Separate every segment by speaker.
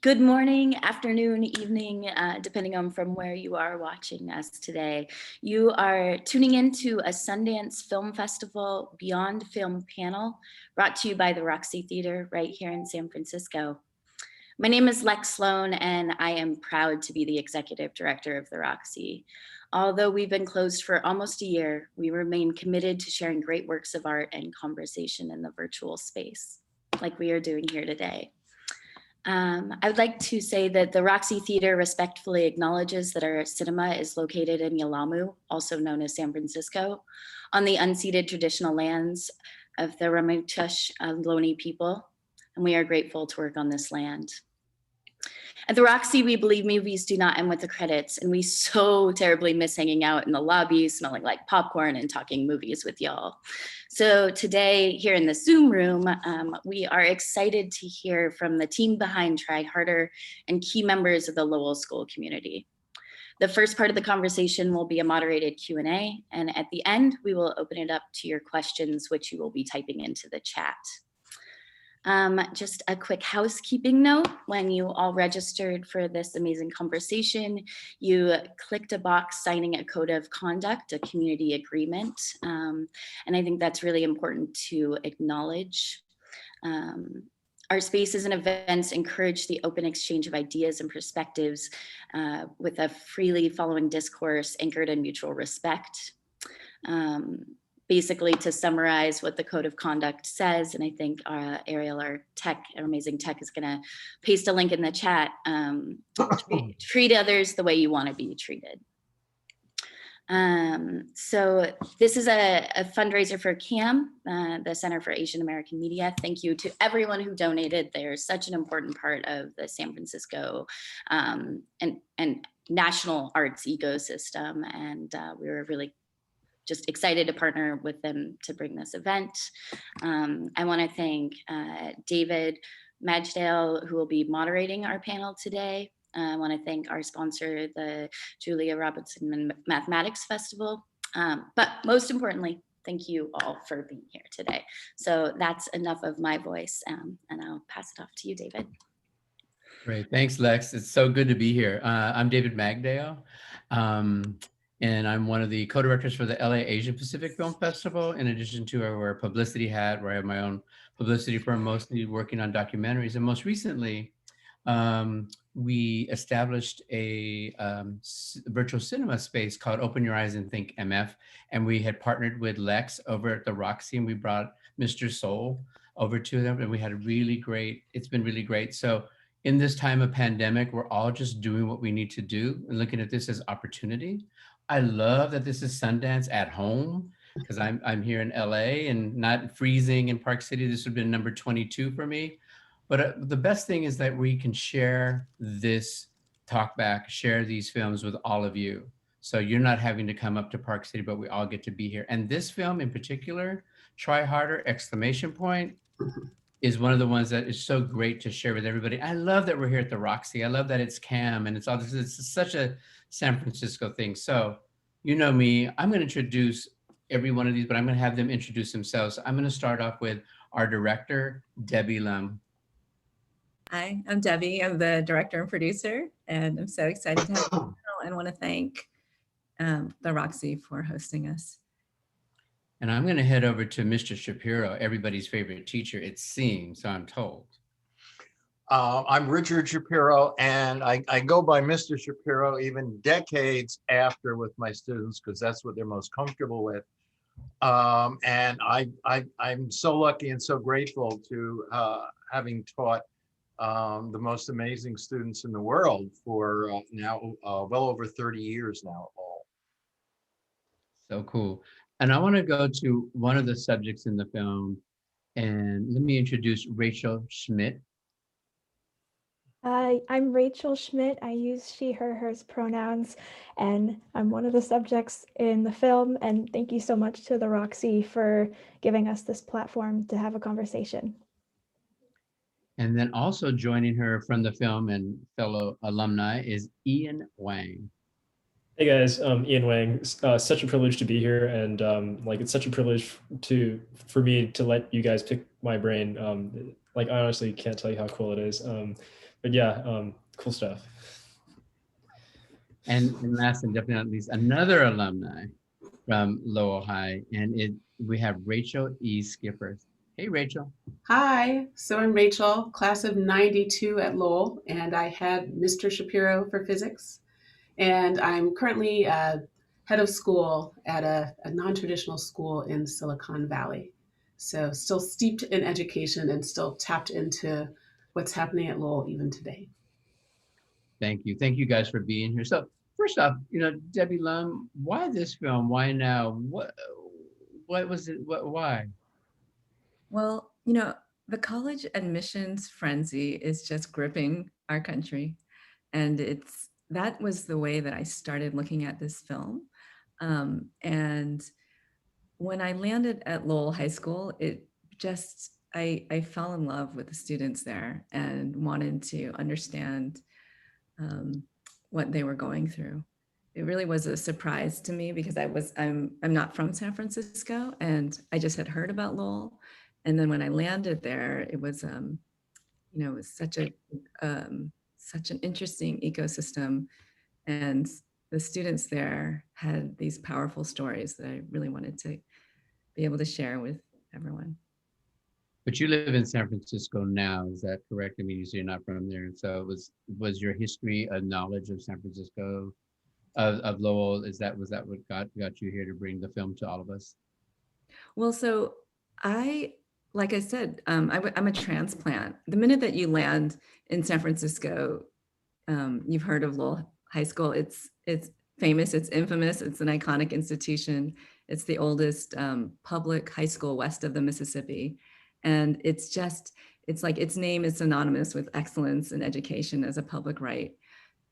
Speaker 1: Good morning, afternoon, evening, depending on from where you are watching us today. You are tuning into a Sundance Film Festival Beyond Film panel brought to you by the Roxy Theater right here in San Francisco. My name is Lex Sloan, and I am proud to be the executive director of the Roxy. Although we've been closed for almost a year, we remain committed to sharing great works of art and conversation in the virtual space, like we are doing here today. I would like to say that the Roxy Theater respectfully acknowledges that our cinema is located in Yelamu, also known as San Francisco, on the unceded traditional lands of the Ramaytush Ohlone people, and we are grateful to work on this land. At the Roxy, we believe movies do not end with the credits, and we so terribly miss hanging out in the lobby, smelling like popcorn and talking movies with y'all. So today, here in the Zoom room, we are excited to hear from the team behind Try Harder and key members of the Lowell School community. The first part of the conversation will be a moderated Q&A, and at the end, we will open it up to your questions, which you will be typing into the chat. Just a quick housekeeping note, when you all registered for this amazing conversation, you clicked a box signing a code of conduct, a community agreement, and I think that's really important to acknowledge. Our spaces and events encourage the open exchange of ideas and perspectives with a freely flowing discourse anchored in mutual respect. Basically, to summarize what the code of conduct says, and I think Ariel, our amazing tech, is going to paste a link in the chat. Treat others the way you want to be treated. So this is a fundraiser for CAM, the Center for Asian American Media. Thank you to everyone who donated. They're such an important part of the San Francisco and national arts ecosystem, and we were really just excited to partner with them to bring this event. I want to thank David Majdale, who will be moderating our panel today. I want to thank our sponsor, the Julia Robinson Mathematics Festival. But most importantly, thank you all for being here today. So that's enough of my voice, and I'll pass it off to you, David.
Speaker 2: Great, thanks, Lex. It's so good to be here. I'm David Magdale. And I'm one of the co-directors for the LA Asian Pacific Film Festival, in addition to our publicity hat, where I have my own publicity firm, mostly working on documentaries. And most recently, we established a virtual cinema space called Open Your Eyes and Think MF. And we had partnered with Lex over at the Roxy, and we brought Mr. Soul over to them, and we had it's been really great. So in this time of pandemic, we're all just doing what we need to do and looking at this as opportunity. I love that this is Sundance at home, because I'm here in LA and not freezing in Park City. This would have been number 22 for me. But the best thing is that we can share this talkback, share these films with all of you. So you're not having to come up to Park City, but we all get to be here. And this film in particular, Try Harder, ! Is one of the ones that is so great to share with everybody. I love that we're here at the Roxy. I love that it's CAM and it's all this. It's such a San Francisco thing. So, you know me, I'm going to introduce every one of these, but I'm going to have them introduce themselves. I'm going to start off with our director, Debbie Lum.
Speaker 3: Hi, I'm Debbie. I'm the director and producer, and I'm so excited to have you on and want to thank the Roxy for hosting us.
Speaker 2: And I'm going to head over to Mr. Shapiro, everybody's favorite teacher, it seems, so I'm told.
Speaker 4: I'm Richard Shapiro, and I go by Mr. Shapiro even decades after with my students, because that's what they're most comfortable with. And I'm so lucky and so grateful to having taught the most amazing students in the world for now well over 30 years now.
Speaker 2: So cool. And I want to go to one of the subjects in the film, and let me introduce Rachel Schmidt.
Speaker 5: I'm Rachel Schmidt. I use she, her, hers pronouns, and I'm one of the subjects in the film. And thank you so much to the Roxy for giving us this platform to have a conversation.
Speaker 2: And then also joining her from the film and fellow alumni is Ian Wang.
Speaker 6: Hey guys, Ian Wang. Such a privilege to be here, and it's such a privilege for me to let you guys pick my brain. I honestly can't tell you how cool it is. but yeah, cool stuff.
Speaker 2: And last and definitely not least, another alumni from Lowell High, and we have Rachel E. Skipper. Hey, Rachel.
Speaker 7: Hi, so I'm Rachel, class of 92 at Lowell, and I had Mr. Shapiro for physics. And I'm currently head of school at a non-traditional school in Silicon Valley. So still steeped in education and still tapped into what's happening at Lowell even today.
Speaker 2: Thank you. Thank you guys for being here. So first off, Debbie Lum, why this film? Why now? What was it? Why?
Speaker 3: Well, the college admissions frenzy is just gripping our country. And that was the way that I started looking at this film. And when I landed at Lowell High School, I fell in love with the students there and wanted to understand what they were going through. It really was a surprise to me because I'm not from San Francisco, and I just had heard about Lowell. And then when I landed there, it was it was such an interesting ecosystem, and the students there had these powerful stories that I really wanted to be able to share with everyone.
Speaker 2: But you live in San Francisco now, is that correct? I mean, you say you're not from there. So was your history a knowledge of San Francisco, of Lowell? Was that what got you here to bring the film to all of us?
Speaker 3: Well, so like I said, I'm a transplant. The minute that you land in San Francisco, you've heard of Lowell High School. It's famous, it's infamous, it's an iconic institution. It's the oldest public high school west of the Mississippi. And it's like its name is synonymous with excellence in education as a public right.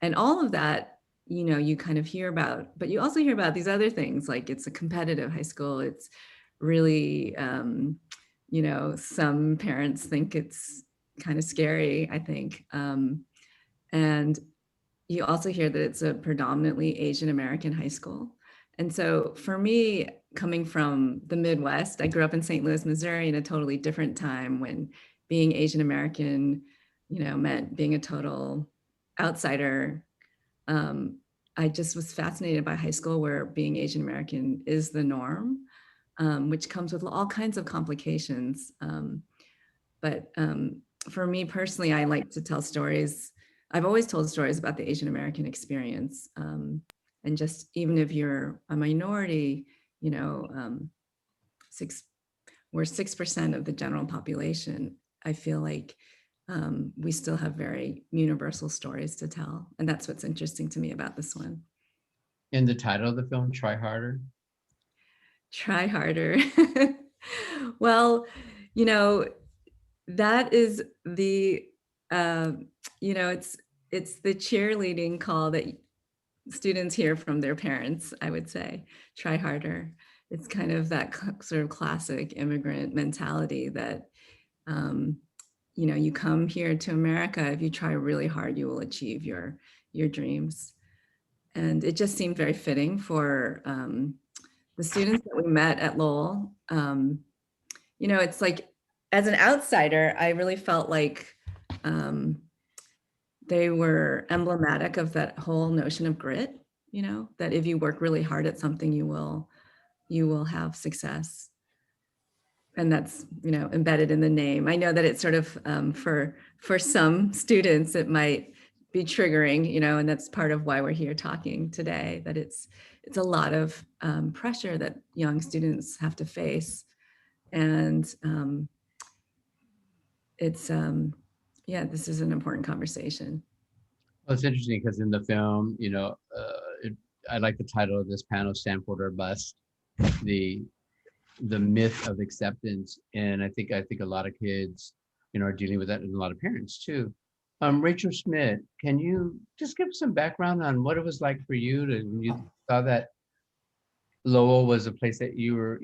Speaker 3: And all of that, you kind of hear about, but you also hear about these other things, like it's a competitive high school. It's really, some parents think it's kind of scary, I think. And you also hear that it's a predominantly Asian American high school. And so for me, coming from the Midwest, I grew up in St. Louis, Missouri in a totally different time when being Asian American, meant being a total outsider. I just was fascinated by high school where being Asian American is the norm, which comes with all kinds of complications. But for me personally, I like to tell stories. I've always told stories about the Asian American experience. And just even if you're a minority, we're 6% of the general population. I feel like we still have very universal stories to tell. And that's what's interesting to me about this one.
Speaker 2: And the title of the film, Try Harder?
Speaker 3: Try harder. Well, that is the, it's the cheerleading call that students hear from their parents, I would say. Try harder. It's kind of that sort of classic immigrant mentality that, you come here to America, if you try really hard, you will achieve your dreams. And it just seemed very fitting for the students that we met at Lowell. It's like, as an outsider, I really felt like they were emblematic of that whole notion of grit, that if you work really hard at something, you will have success. And that's, embedded in the name. I know that it's sort of, for some students, it might be triggering, and that's part of why we're here talking today, that it's a lot of pressure that young students have to face. And this is an important conversation.
Speaker 2: Well, it's interesting because in the film, I like the title of this panel, Stanford or Bust, the myth of acceptance. And I think a lot of kids, are dealing with that, and a lot of parents too. Rachel Schmidt, can you just give some background on what it was like for you when you saw that Lowell was a place that you were,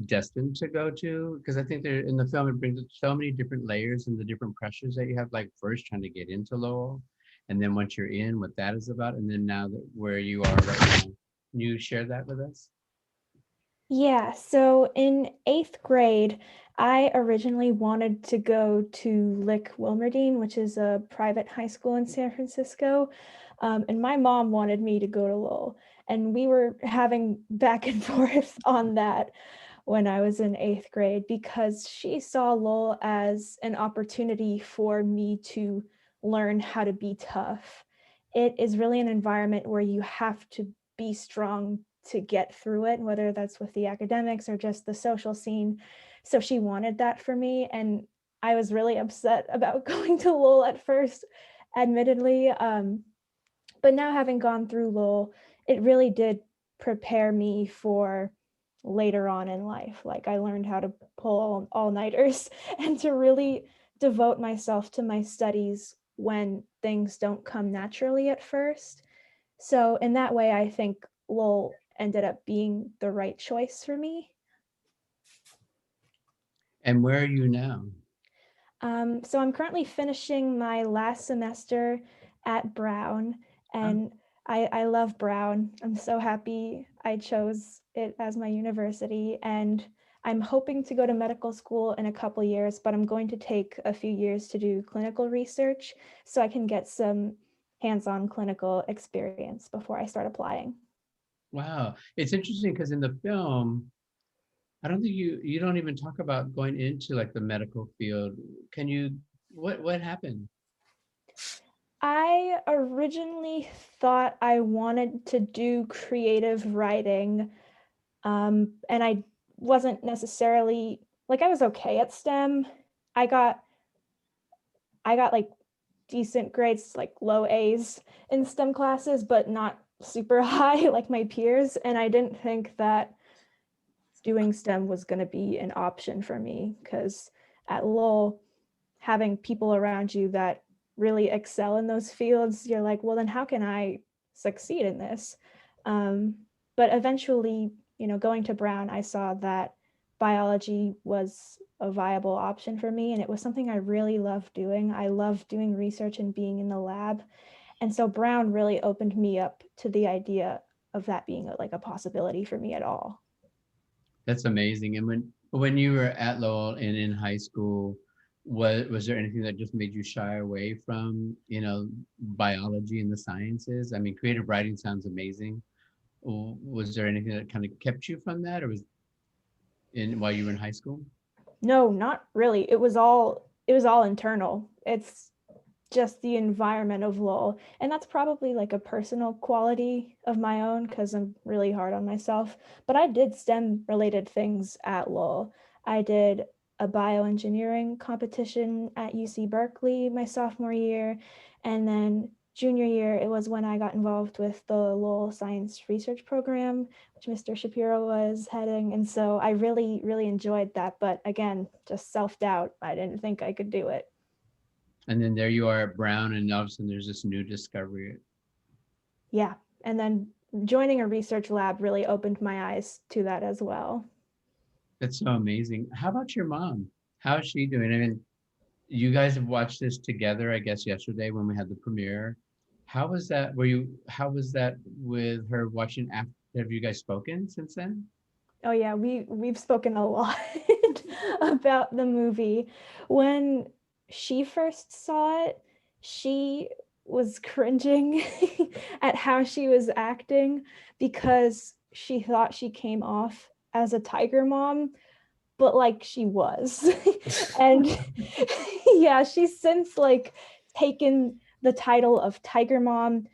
Speaker 2: destined to go to? Because I think in the film, it brings up so many different layers and the different pressures that you have, like first trying to get into Lowell, and then once you're in, what that is about, and then now that where you are right now. Can you share that with us?
Speaker 5: Yeah, so in 8th grade, I originally wanted to go to Lick Wilmerdine, which is a private high school in San Francisco. And my mom wanted me to go to Lowell. And we were having back and forth on that when I was in 8th grade, because she saw Lowell as an opportunity for me to learn how to be tough. It is really an environment where you have to be strong to get through it, whether that's with the academics or just the social scene. So she wanted that for me, and I was really upset about going to Lowell at first, admittedly. But now, having gone through Lowell, it really did prepare me for later on in life. Like, I learned how to pull all-nighters and to really devote myself to my studies when things don't come naturally at first. So in that way, I think Lowell ended up being the right choice for me.
Speaker 2: And where are you now?
Speaker 5: So I'm currently finishing my last semester at Brown, and I love Brown. I'm so happy I chose it as my university, and I'm hoping to go to medical school in a couple years, but I'm going to take a few years to do clinical research so I can get some hands-on clinical experience before I start applying.
Speaker 2: Wow. It's interesting because in the film, I don't think you don't even talk about going into like the medical field. Can you, what happened?
Speaker 5: I originally thought I wanted to do creative writing, and I wasn't necessarily like, I was okay at STEM. I got like decent grades, like low A's in STEM classes, but not super high like my peers. And I didn't think that doing STEM was going to be an option for me, because at Lowell, having people around you that really excel in those fields, you're like, well, then how can I succeed in this? But eventually, going to Brown, I saw that biology was a viable option for me, and it was something I really loved doing. I love doing research and being in the lab. And so Brown really opened me up to the idea of that being like a possibility for me at all.
Speaker 2: That's amazing. And when you were at Lowell and in high school, was there anything that just made you shy away from, biology and the sciences? I mean, creative writing sounds amazing. Was there anything that kind of kept you from that, or was while you were in high school?
Speaker 5: No, not really. It was all internal. It's just the environment of Lowell. And that's probably like a personal quality of my own, because I'm really hard on myself. But I did STEM related things at Lowell. I did a bioengineering competition at UC Berkeley my sophomore year. And then junior year, it was when I got involved with the Lowell Science Research Program, which Mr. Shapiro was heading. And so I really, really enjoyed that. But again, just self-doubt. I didn't think I could do it.
Speaker 2: And then there you are at Brown, and all of a sudden there's this new discovery.
Speaker 5: Yeah. And then joining a research lab really opened my eyes to that as well.
Speaker 2: That's so amazing. How about your mom? How is she doing? I mean, you guys have watched this together, I guess, yesterday when we had the premiere. How was that? How was that with her watching after? Have you guys spoken since then?
Speaker 5: Oh yeah, we've spoken a lot about the movie. When she first saw it, she was cringing at how she was acting, because she thought she came off as a tiger mom, but like she was. And yeah, she's since like taken the title of tiger mom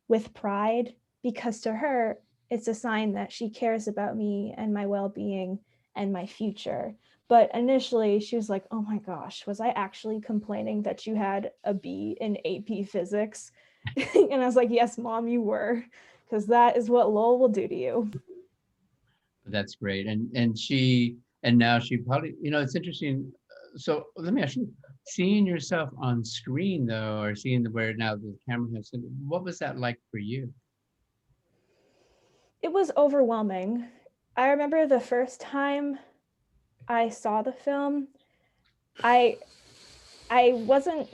Speaker 5: with pride, because to her it's a sign that she cares about me and my well-being and my future. But initially she was like, oh my gosh, was I actually complaining that you had a B in AP physics? And I was like, yes, mom, you were, because that is what Lowell will do to you.
Speaker 2: That's great. And now she probably, it's interesting. So let me ask you, seeing yourself on screen though, or seeing where now the camera has, what was that like for you?
Speaker 5: It was overwhelming. I remember the first time I saw the film, I wasn't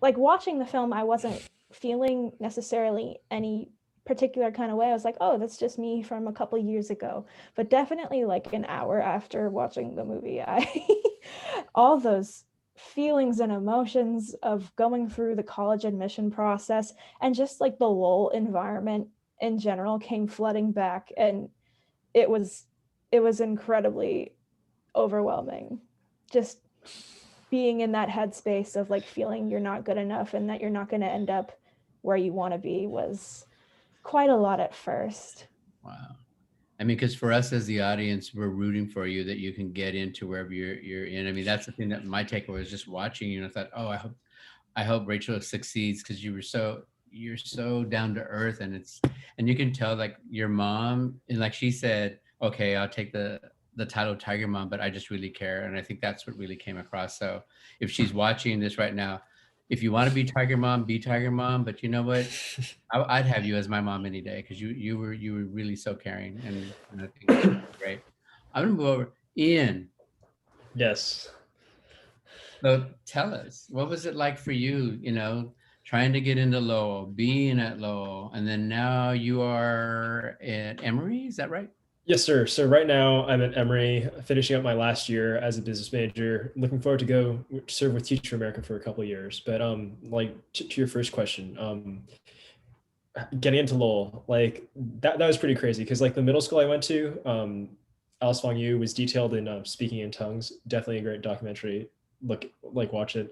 Speaker 5: like, watching the film, I wasn't feeling necessarily any particular kind of way. I was like, oh, that's just me from a couple years ago. But definitely like an hour after watching the movie, I all those feelings and emotions of going through the college admission process and just like the Lowell environment in general came flooding back, and it was incredibly overwhelming. Just being in that headspace of like feeling you're not good enough and that you're not going to end up where you want to be was quite a lot at first.
Speaker 2: Wow. I mean, because for us as the audience, we're rooting for you that you can get into wherever you're in. I mean, that's the thing that my takeaway was just watching you, and I thought, oh, I hope Rachel succeeds, because you're so down to earth, and you can tell like your mom, and like she said, okay, I'll take the title Tiger Mom, but I just really care. And I think that's what really came across. So if she's watching this right now, if you want to be Tiger Mom, be Tiger Mom. But you know what? I'd have you as my mom any day, because you were really so caring, and I think it's great. I'm gonna move over. Ian.
Speaker 6: Yes.
Speaker 2: So tell us, what was it like for you, trying to get into Lowell, being at Lowell, and then now you are at Emory, is that right?
Speaker 6: Yes, sir. So right now I'm at Emory, finishing up my last year as a business major. Looking forward to go serve with Teach for America for a couple of years. But like to your first question, getting into Lowell, like that was pretty crazy, because like the middle school I went to, Alice Wong Yu was detailed in Speaking in Tongues. Definitely a great documentary. Watch it.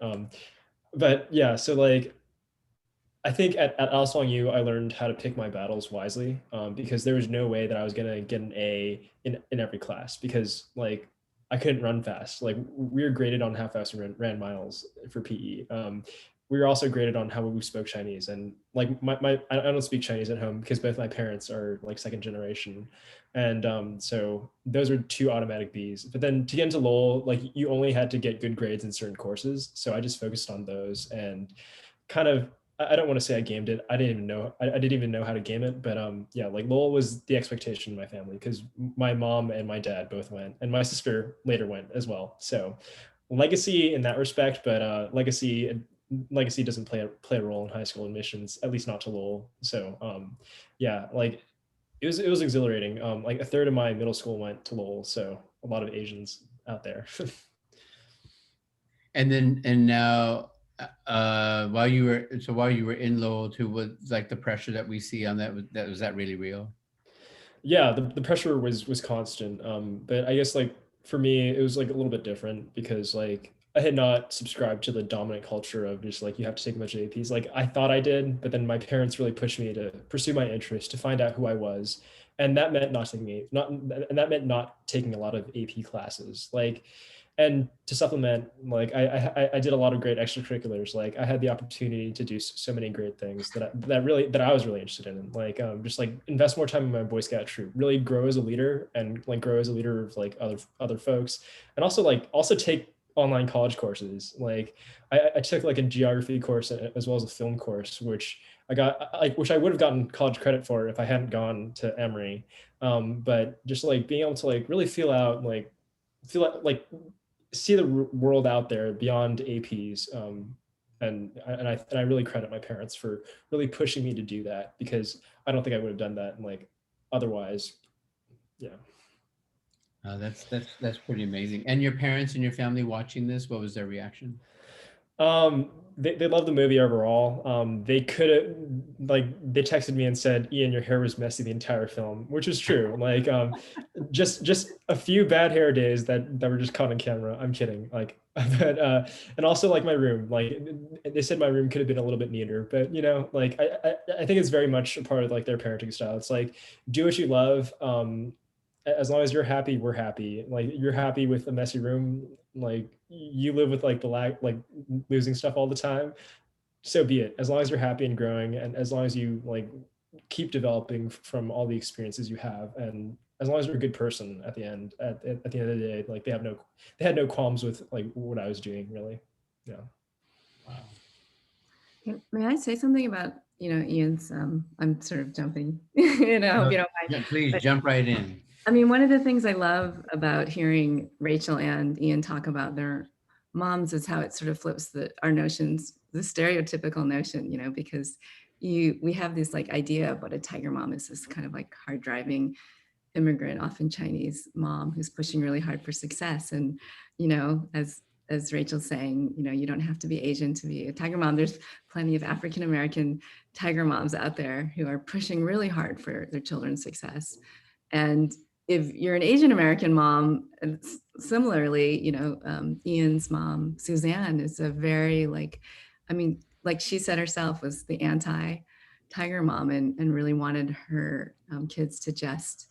Speaker 6: But yeah, so like I think at Alice Wong Yu, I learned how to pick my battles wisely, because there was no way that I was gonna get an A in every class, because like I couldn't run fast. Like we were graded on how fast we ran miles for PE. We were also graded on how we spoke Chinese, and like I don't speak Chinese at home because both my parents are like second generation, and so those were two automatic Bs. But then to get into Lowell, like you only had to get good grades in certain courses, so I just focused on those and kind of, I don't want to say I gamed it. I didn't even know how to game it. But yeah, like Lowell was the expectation in my family, because my mom and my dad both went, and my sister later went as well. So legacy in that respect, but legacy doesn't play a role in high school admissions, at least not to Lowell. So yeah, like it was exhilarating. Like a third of my middle school went to Lowell, so a lot of Asians out there.
Speaker 2: And now, while you were in Lowell too, was like the pressure that we see on that, was that really real?
Speaker 6: Yeah, the pressure was constant. But I guess like for me, it was like a little bit different, because like I had not subscribed to the dominant culture of just like you have to take a bunch of APs. Like I thought I did, but then my parents really pushed me to pursue my interest, to find out who I was, and that meant not taking a lot of AP classes. Like, and to supplement, like I did a lot of great extracurriculars. Like I had the opportunity to do so many great things that I was really interested in. Like just like invest more time in my Boy Scout troop, really grow as a leader, and like grow as a leader of like other folks, and also take online college courses. Like I took like a geography course as well as a film course, which which I would have gotten college credit for if I hadn't gone to Emory. But just like being able to like really feel like see the world out there beyond APs. And I really credit my parents for really pushing me to do that, because I don't think I would have done that like otherwise. Yeah.
Speaker 2: That's pretty amazing. And your parents and your family watching this, what was their reaction?
Speaker 6: They love the movie overall. They could have, like, they texted me and said, Ian, your hair was messy the entire film, which is true. Like, just a few bad hair days that were just caught on camera. I'm kidding. Like, but and also like my room, like they said my room could have been a little bit neater, but like I think it's very much a part of like their parenting style. It's like, do what you love. As long as you're happy, we're happy. Like you're happy with a messy room, like you live with like like losing stuff all the time, so be it. As long as you're happy and growing, and as long as you like keep developing from all the experiences you have, and as long as you're a good person at the end of the day, like they had no qualms with like what I was doing, really. Yeah.
Speaker 2: Wow.
Speaker 3: May I say something about Ian's? I'm sort of jumping, if you don't mind.
Speaker 2: Yeah, please jump right in.
Speaker 3: I mean, one of the things I love about hearing Rachel and Ian talk about their moms is how it sort of flips our notions, the stereotypical notion, because we have this like idea of what a tiger mom is, this kind of like hard driving immigrant, often Chinese mom who's pushing really hard for success. And, as as Rachel's saying, you don't have to be Asian to be a tiger mom. There's plenty of African-American tiger moms out there who are pushing really hard for their children's success. And if you're an Asian American mom, similarly, Ian's mom, Suzanne, is a very like she said herself, was the anti-tiger mom and really wanted her kids to just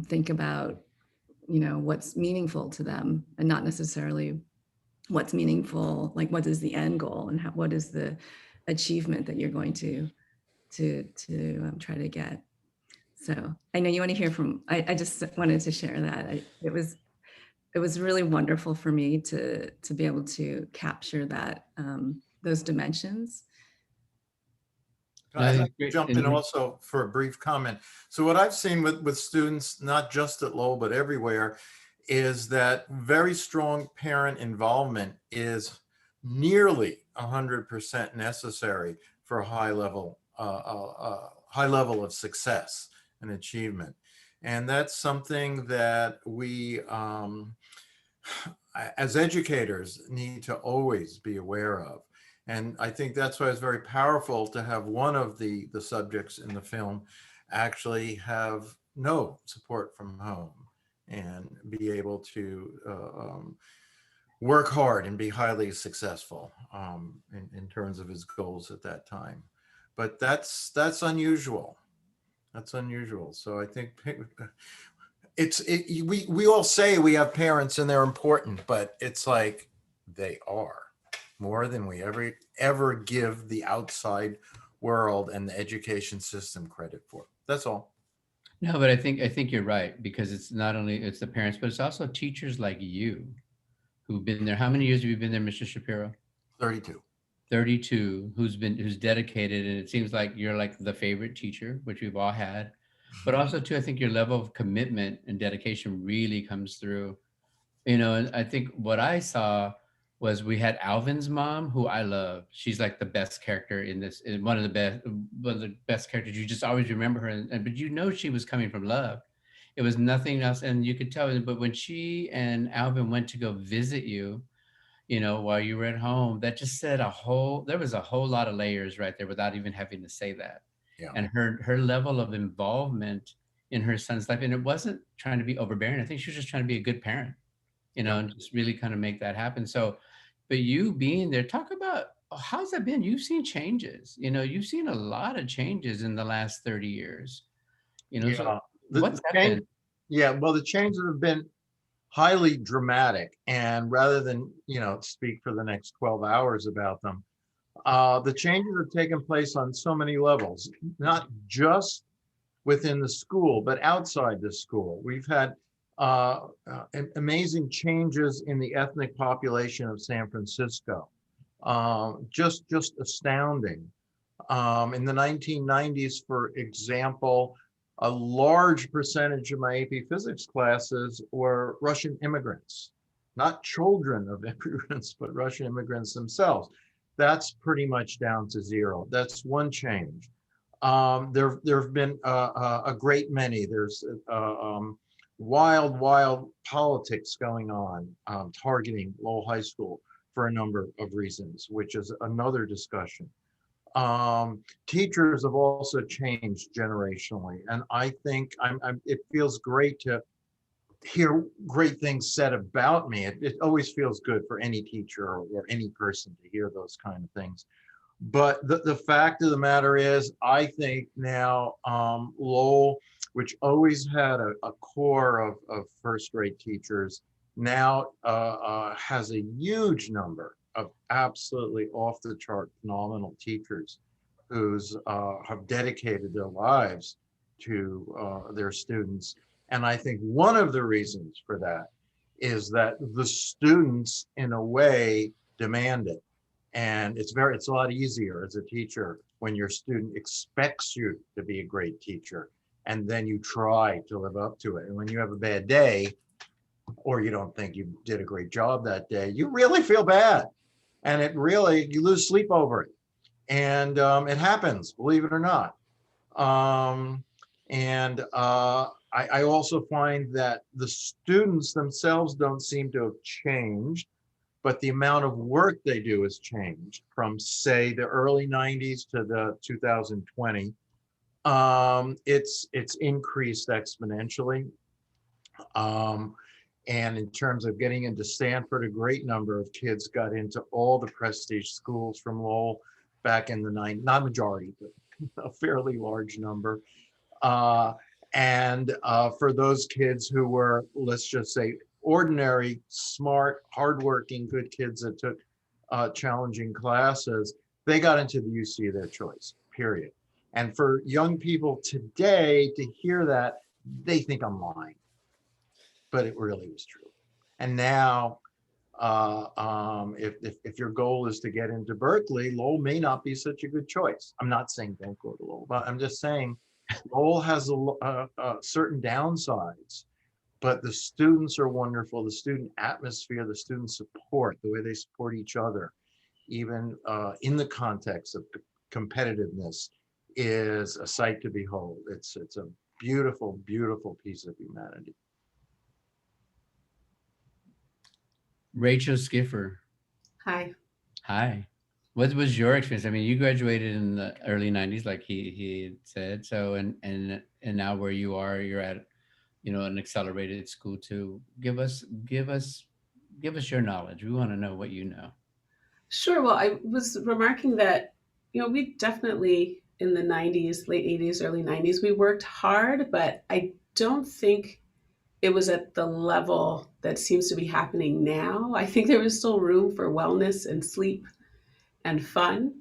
Speaker 3: think about, what's meaningful to them and not necessarily what's meaningful, like what is the end goal and what is the achievement that you're going to try to get. So I know you want to hear from, I just wanted to share that. It was really wonderful for me to be able to capture that, those dimensions.
Speaker 4: I'd like to jump in also for a brief comment. So what I've seen with students, not just at Lowell, but everywhere, is that very strong parent involvement is nearly 100% necessary for a high level of success and achievement. And that's something that we, as educators, need to always be aware of. And I think that's why it's very powerful to have one of the subjects in the film actually have no support from home and be able to work hard and be highly successful in terms of his goals at that time. But that's unusual. That's unusual. So I think we all say we have parents and they're important, but it's like they are more than we ever give the outside world and the education system credit for. That's all.
Speaker 2: No, but I think you're right, because it's not only it's the parents, but it's also teachers like you who've been there. How many years have you been there, Mr. Shapiro?
Speaker 4: 32.
Speaker 2: 32, who's dedicated, and it seems like you're like the favorite teacher, which we've all had. But also too, I think your level of commitment and dedication really comes through. And I think what I saw was we had Alvin's mom, who I love. She's like the best character in this, one of the best characters. You just always remember her, but she was coming from love. It was nothing else, and you could tell. But when she and Alvin went to go visit you, while you were at home, that just said there was a whole lot of layers right there without even having to say that.
Speaker 4: Yeah.
Speaker 2: And her level of involvement in her son's life, and it wasn't trying to be overbearing. I think she was just trying to be a good parent, and just really kind of make that happen. So, but you being there, talk about how's that been? You've seen changes, you've seen a lot of changes in the last 30 years, so what's happened?
Speaker 4: Yeah, well, the changes have been highly dramatic, and rather than speak for the next 12 hours about them, the changes have taken place on so many levels, not just within the school but outside the school. We've had amazing changes in the ethnic population of San Francisco, just astounding. In the 1990s, for example, a large percentage of my AP physics classes were Russian immigrants, not children of immigrants, but Russian immigrants themselves. That's pretty much down to zero. That's one change. There have been a great many. There's wild politics going on, targeting Lowell High School for a number of reasons, which is another discussion. Teachers have also changed generationally, and I think it feels great to hear great things said about me. It always feels good for any teacher or any person to hear those kind of things. But the fact of the matter is, I think now Lowell, which always had a core of first-rate teachers, now has a huge number of absolutely off-the-chart phenomenal teachers who's have dedicated their lives to their students. And I think one of the reasons for that is that the students, in a way, demand it. And it's a lot easier as a teacher when your student expects you to be a great teacher, and then you try to live up to it. And when you have a bad day, or you don't think you did a great job that day, you really feel bad. And you lose sleep over it. And it happens, believe it or not. I also find that the students themselves don't seem to have changed. but the amount of work they do has changed from, say, the early 90s to the 2020. It's increased exponentially. And in terms of getting into Stanford, a great number of kids got into all the prestige schools from Lowell back in the 90s, not majority, but a fairly large number. And for those kids who were, let's just say, ordinary, smart, hardworking, good kids that took challenging classes, they got into the UC of their choice, period. And for young people today to hear that, they think I'm lying, but it really was true. And now, if your goal is to get into Berkeley, Lowell may not be such a good choice. I'm not saying don't go to Lowell, but I'm just saying Lowell has certain downsides, but the students are wonderful. The student atmosphere, the student support, the way they support each other, even in the context of competitiveness, is a sight to behold. It's a beautiful, beautiful piece of humanity.
Speaker 2: Rachel Skiffer.
Speaker 7: Hi.
Speaker 2: Hi. What was your experience? I mean, you graduated in the early 90s, like he had said. So, and now where you are, you're at, an accelerated school too. Give us your knowledge. We want to know what you know.
Speaker 7: Sure. Well, I was remarking that, we definitely in the 90s, late 80s, early 90s, we worked hard, but I don't think it was at the level that seems to be happening now. I think there was still room for wellness and sleep and fun.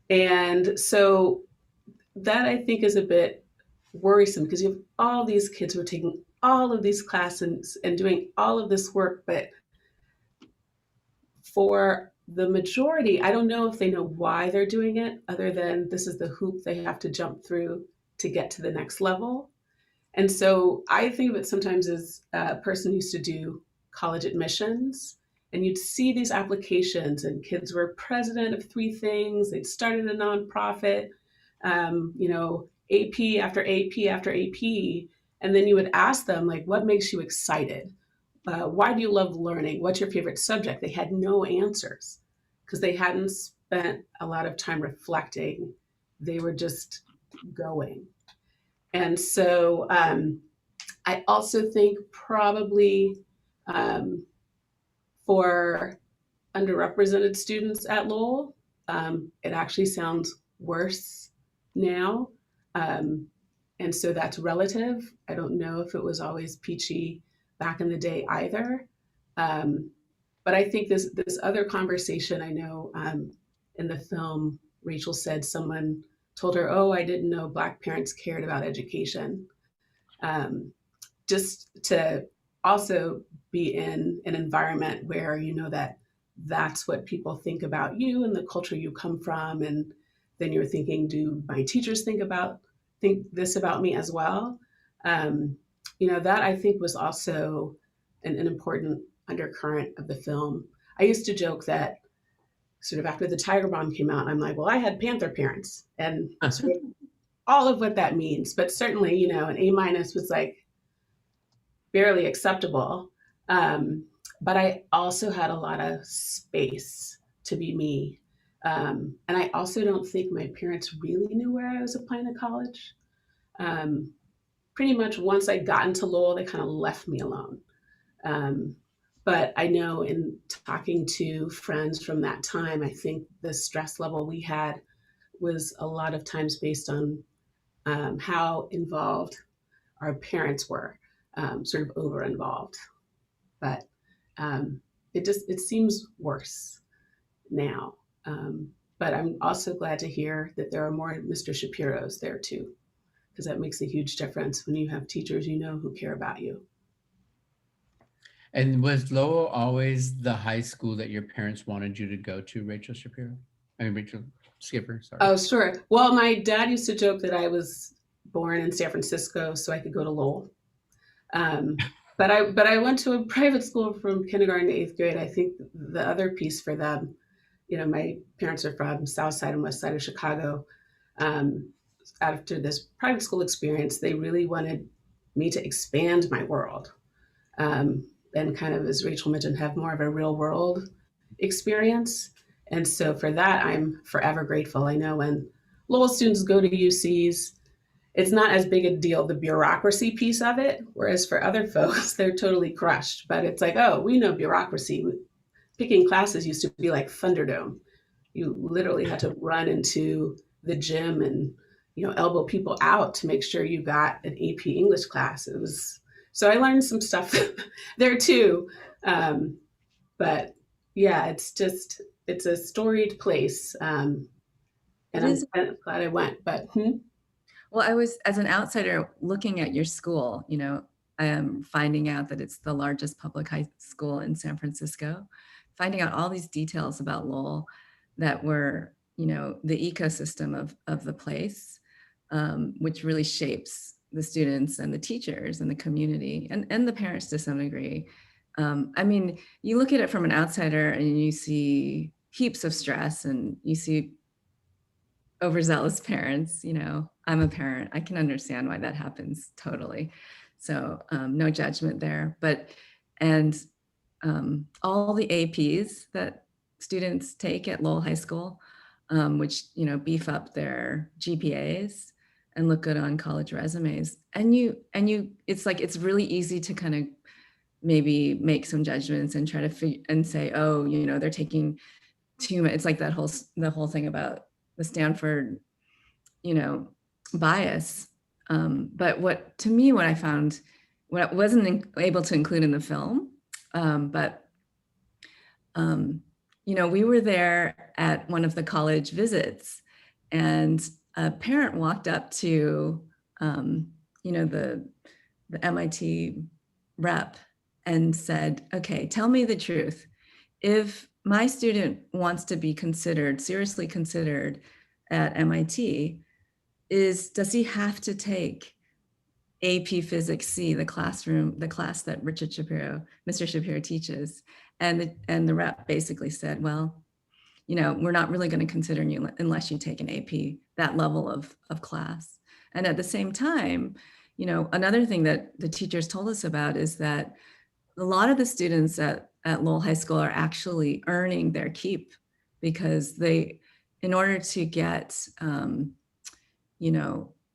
Speaker 7: And so that I think is a bit worrisome, because you have all these kids who are taking all of these classes and doing all of this work, but for the majority, I don't know if they know why they're doing it, other than this is the hoop they have to jump through to get to the next level. And so I think of it sometimes as a person used to do college admissions, and you'd see these applications and kids were president of 3 things. They'd started a nonprofit, AP after AP after AP. And then you would ask them, like, what makes you excited? Why do you love learning? What's your favorite subject? They had no answers because they hadn't spent a lot of time reflecting. They were just going. And so I also think probably for underrepresented students at Lowell, it actually sounds worse now. And so that's relative. I don't know if it was always peachy back in the day either. But I think this other conversation, I know in the film, Rachel said someone told her, oh, I didn't know Black parents cared about education. Just to also be in an environment where you know that that's what people think about you and the culture you come from. And then you're thinking, do my teachers think this about me as well? That I think was also an important undercurrent of the film. I used to joke that sort of after the Tiger Bomb came out, I'm like, well, I had Panther parents, and sort of all of what that means. But certainly, an A- was like barely acceptable. But I also had a lot of space to be me. And I also don't think my parents really knew where I was applying to college. Pretty much once I got into Lowell, they kind of left me alone. But I know in talking to friends from that time, I think the stress level we had was a lot of times based on how involved our parents were, sort of over involved. But it seems worse now. But I'm also glad to hear that there are more Mr. Shapiros there too, because that makes a huge difference when you have teachers who care about you.
Speaker 2: And was Lowell always the high school that your parents wanted you to go to, Rachel Skipper, sorry.
Speaker 7: Oh, sure. Well, my dad used to joke that I was born in San Francisco so I could go to Lowell. But I went to a private school from kindergarten to 8th grade. I think the other piece for them, my parents are from South Side and West Side of Chicago. After this private school experience, they really wanted me to expand my world. And kind of, as Rachel mentioned, have more of a real world experience. And so for that, I'm forever grateful. I know when Lowell students go to UCs, it's not as big a deal, the bureaucracy piece of it, whereas for other folks, they're totally crushed. But it's like, oh, we know bureaucracy. Picking classes used to be like Thunderdome. You literally had to run into the gym and elbow people out to make sure you got an AP English class. It was so I learned some stuff there too. But yeah, it's a storied place, and I'm kind of glad I went. But
Speaker 3: Well, I was, as an outsider looking at your school, I am finding out that it's the largest public high school in San Francisco, finding out all these details about Lowell that were, the ecosystem of the place, which really shapes the students and the teachers and the community and the parents to some degree. I mean, you look at it from an outsider and you see heaps of stress and you see overzealous parents. I'm a parent. I can understand why that happens totally. So no judgment there. But, and all the APs that students take at Lowell High School, which, beef up their GPAs and look good on college resumes. And it's like, it's really easy to kind of maybe make some judgments and try to and say, oh, they're taking too much. It's like the whole thing about the Stanford, bias. But what I found, what I wasn't able to include in the film, but we were there at one of the college visits, and a parent walked up to, the MIT rep and said, okay, tell me the truth. If my student wants to be seriously considered at MIT, does he have to take AP Physics C, the class that Mr. Shapiro teaches? And the rep basically said, well, we're not really going to consider you unless you take an AP, that level of class. And at the same time, another thing that the teachers told us about is that a lot of the students at Lowell High School are actually earning their keep, because in order to get,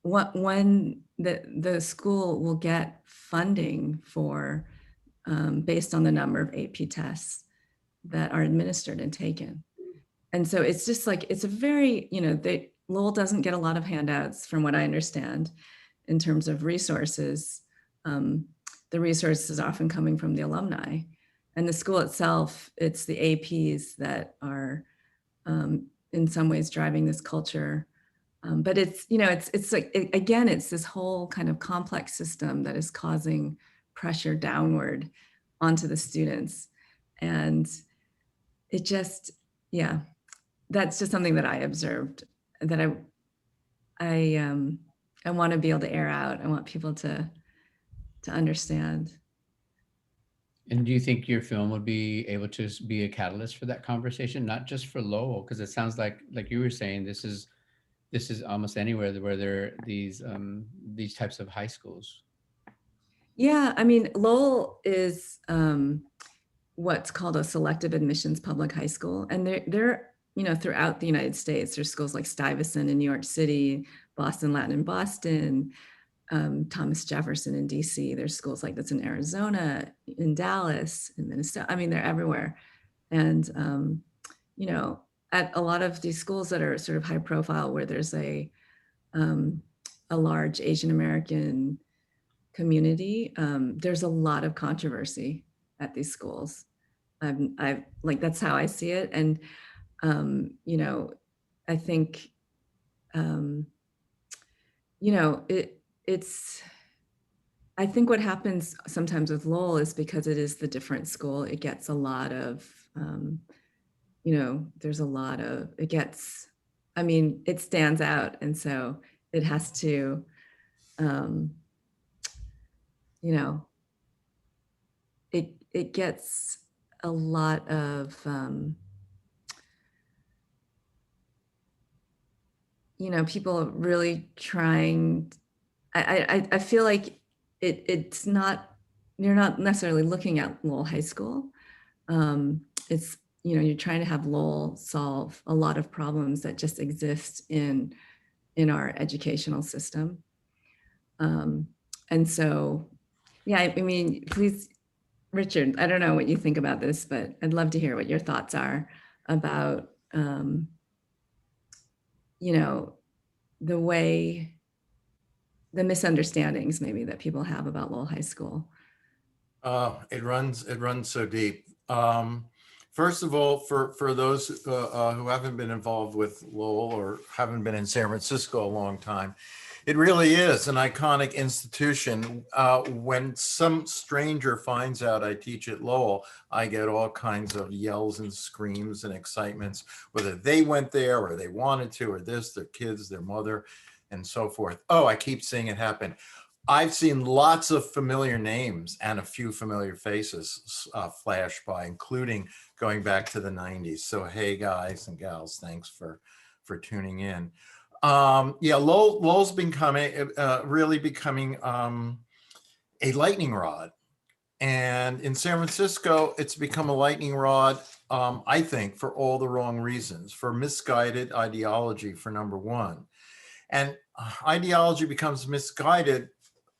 Speaker 3: when the school will get funding for, based on the number of AP tests that are administered and taken. And so it's just like, it's a very, Lowell doesn't get a lot of handouts from what I understand in terms of resources. The resources are often coming from the alumni, and the school itself, it's the APs that are in some ways driving this culture. But it's like, again, it's this whole kind of complex system that is causing pressure downward onto the students. And it just, yeah, that's just something that I observed, that I want to be able to air out. I want people to understand.
Speaker 2: And do you think your film would be able to be a catalyst for that conversation, not just for Lowell? Because it sounds like you were saying, this is almost anywhere where there are these types of high schools.
Speaker 3: Yeah, I mean, Lowell is what's called a selective admissions public high school, and they're throughout the United States. There's schools like Stuyvesant in New York City, Boston Latin in Boston, Thomas Jefferson in DC. There's schools like this in Arizona, in Dallas, in Minnesota. I mean, they're everywhere. And, at a lot of these schools that are sort of high profile, where there's a large Asian American community, there's a lot of controversy at these schools. I've like, that's how I see it. And, I think, I think what happens sometimes with Lowell is because it is the different school, it gets a lot of, there's a lot of, it stands out. And so it has to, it gets a lot of, people really trying. I feel like it's not, you're not necessarily looking at Lowell High School. It's you know, you're trying to have Lowell solve a lot of problems that just exist in our educational system. And so, yeah, I mean, please, Richard, I don't know what you think about this, but I'd love to hear what your thoughts are about, you know, the way, the misunderstandings maybe that people have about Lowell High School.
Speaker 4: It runs so deep. First of all, for those who haven't been involved with Lowell or haven't been in San Francisco a long time, it really is an iconic institution. When some stranger finds out I teach at Lowell, I get all kinds of yells and screams and excitements, whether they went there or they wanted to, or this, their kids, their mother, and so forth. Oh, I keep seeing it happen. I've seen lots of familiar names and a few familiar faces flash by, including going back to the 90s. So hey, guys and gals, thanks for tuning in. Yeah, Lowell's really becoming a lightning rod. And in San Francisco, it's become a lightning rod, I think, for all the wrong reasons, for misguided ideology, for number one. And ideology becomes misguided,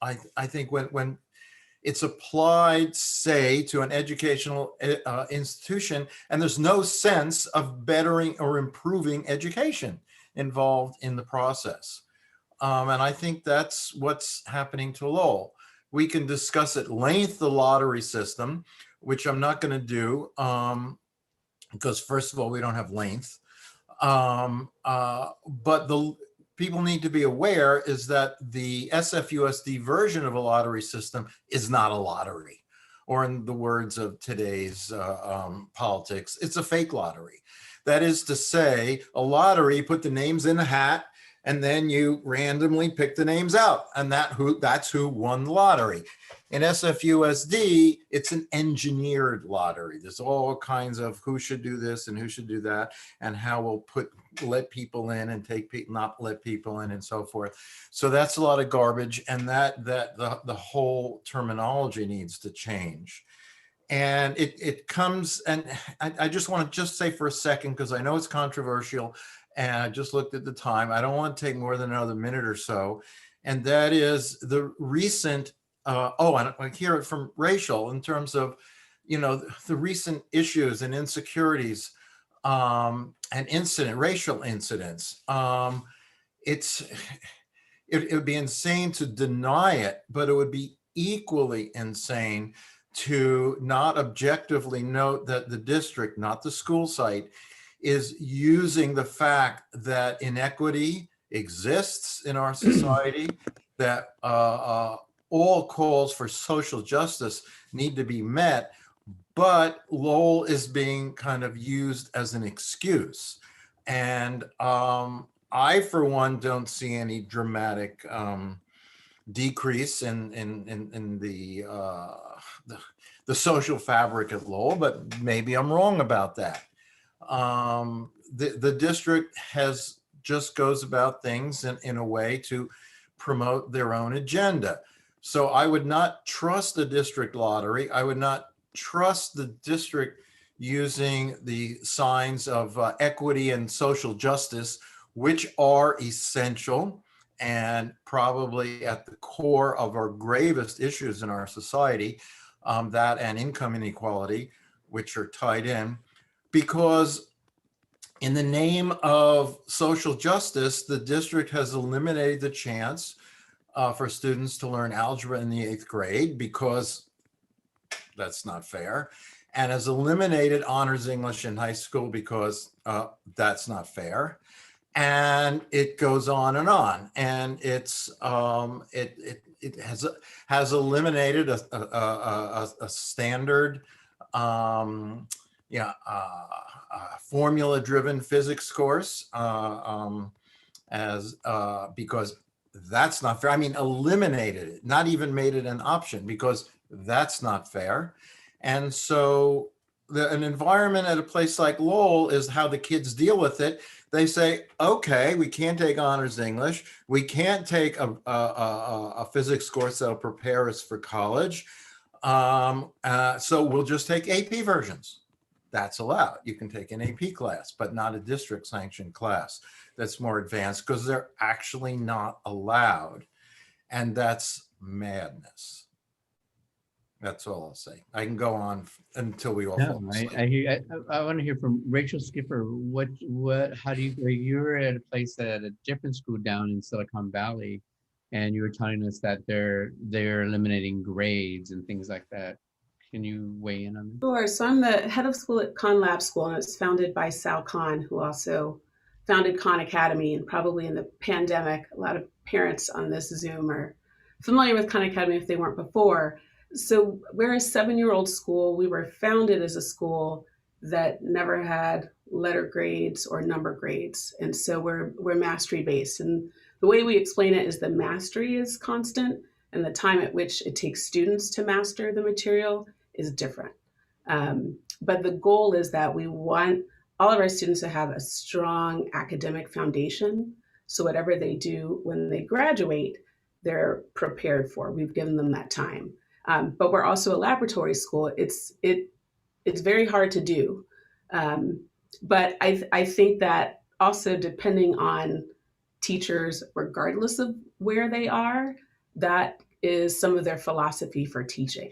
Speaker 4: I think, when it's applied, say, to an educational institution, and there's no sense of bettering or improving education involved in the process. And I think that's what's happening to Lowell. We can discuss at length the lottery system, which I'm not going to do, because first of all, we don't have length. But the people need to be aware is that the SFUSD version of a lottery system is not a lottery, or in the words of today's politics, it's a fake lottery. That is to say, a lottery, put the names in a hat, and then you randomly pick the names out, and that's who won the lottery. In SFUSD, it's an engineered lottery. There's all kinds of who should do this and who should do that, and how we'll let people in and not let people in, and so forth. So that's a lot of garbage, and the whole terminology needs to change. And it comes, and I just want to say for a second, because I know it's controversial, and I just looked at the time. I don't want to take more than another minute or so, and that is the recent. And I hear it from Rachel in terms of, you know, the recent issues and insecurities and racial incidents. It would be insane to deny it, but it would be equally insane to not objectively note that the district, not the school site, is using the fact that inequity exists in our society, that all calls for social justice need to be met, but Lowell is being kind of used as an excuse. And I, for one, don't see any dramatic decrease in the social fabric at Lowell, but maybe I'm wrong about that. The district just goes about things in a way to promote their own agenda. So I would not trust the district lottery. I would not trust the district using the signs of equity and social justice, which are essential and probably at the core of our gravest issues in our society, that and income inequality, which are tied in. Because in the name of social justice, the district has eliminated the chance for students to learn algebra in the 8th grade, because that's not fair, and has eliminated honors English in high school because that's not fair. And it goes on, and it's it has eliminated a standard formula-driven physics course because that's not fair. I mean, eliminated it, not even made it an option, because that's not fair. And so an environment at a place like Lowell is how the kids deal with it. They say, okay, we can't take honors English. We can't take a physics course that'll prepare us for college. So we'll just take AP versions. that's allowed. You can take an AP class, but not a district sanctioned class that's more advanced, because they're actually not allowed. And that's madness. That's all I'll say. I can go on until we all fall
Speaker 2: No,
Speaker 4: asleep.
Speaker 2: I want to hear from Rachel Skipper. How do you're at a place at a different school down in Silicon Valley, and you were telling us that they're eliminating grades and things like that. Can you weigh in on this?
Speaker 7: Sure. So I'm the head of school at Khan Lab School, and it's founded by Sal Khan, who also founded Khan Academy. And probably in the pandemic, a lot of parents on this Zoom are familiar with Khan Academy if they weren't before. So we're a 7-year-old school. We were founded as a school that never had letter grades or number grades. And so we're mastery based. And the way we explain it is the mastery is constant, and the time at which it takes students to master the material is different. But the goal is that we want all of our students to have a strong academic foundation. So whatever they do when they graduate, they're prepared for. We've given them that time. But we're also a laboratory school. It's very hard to do. But I think that also, depending on teachers, regardless of where they are, that is some of their philosophy for teaching.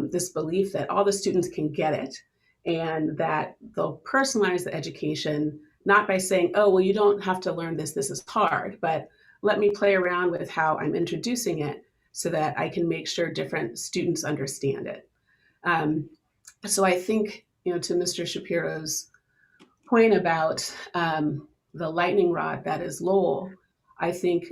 Speaker 7: This belief that all the students can get it, and that they'll personalize the education, not by saying, oh, well, you don't have to learn this, this is hard, but let me play around with how I'm introducing it so that I can make sure different students understand it. So I think, to Mr. Shapiro's point about the lightning rod that is Lowell, I think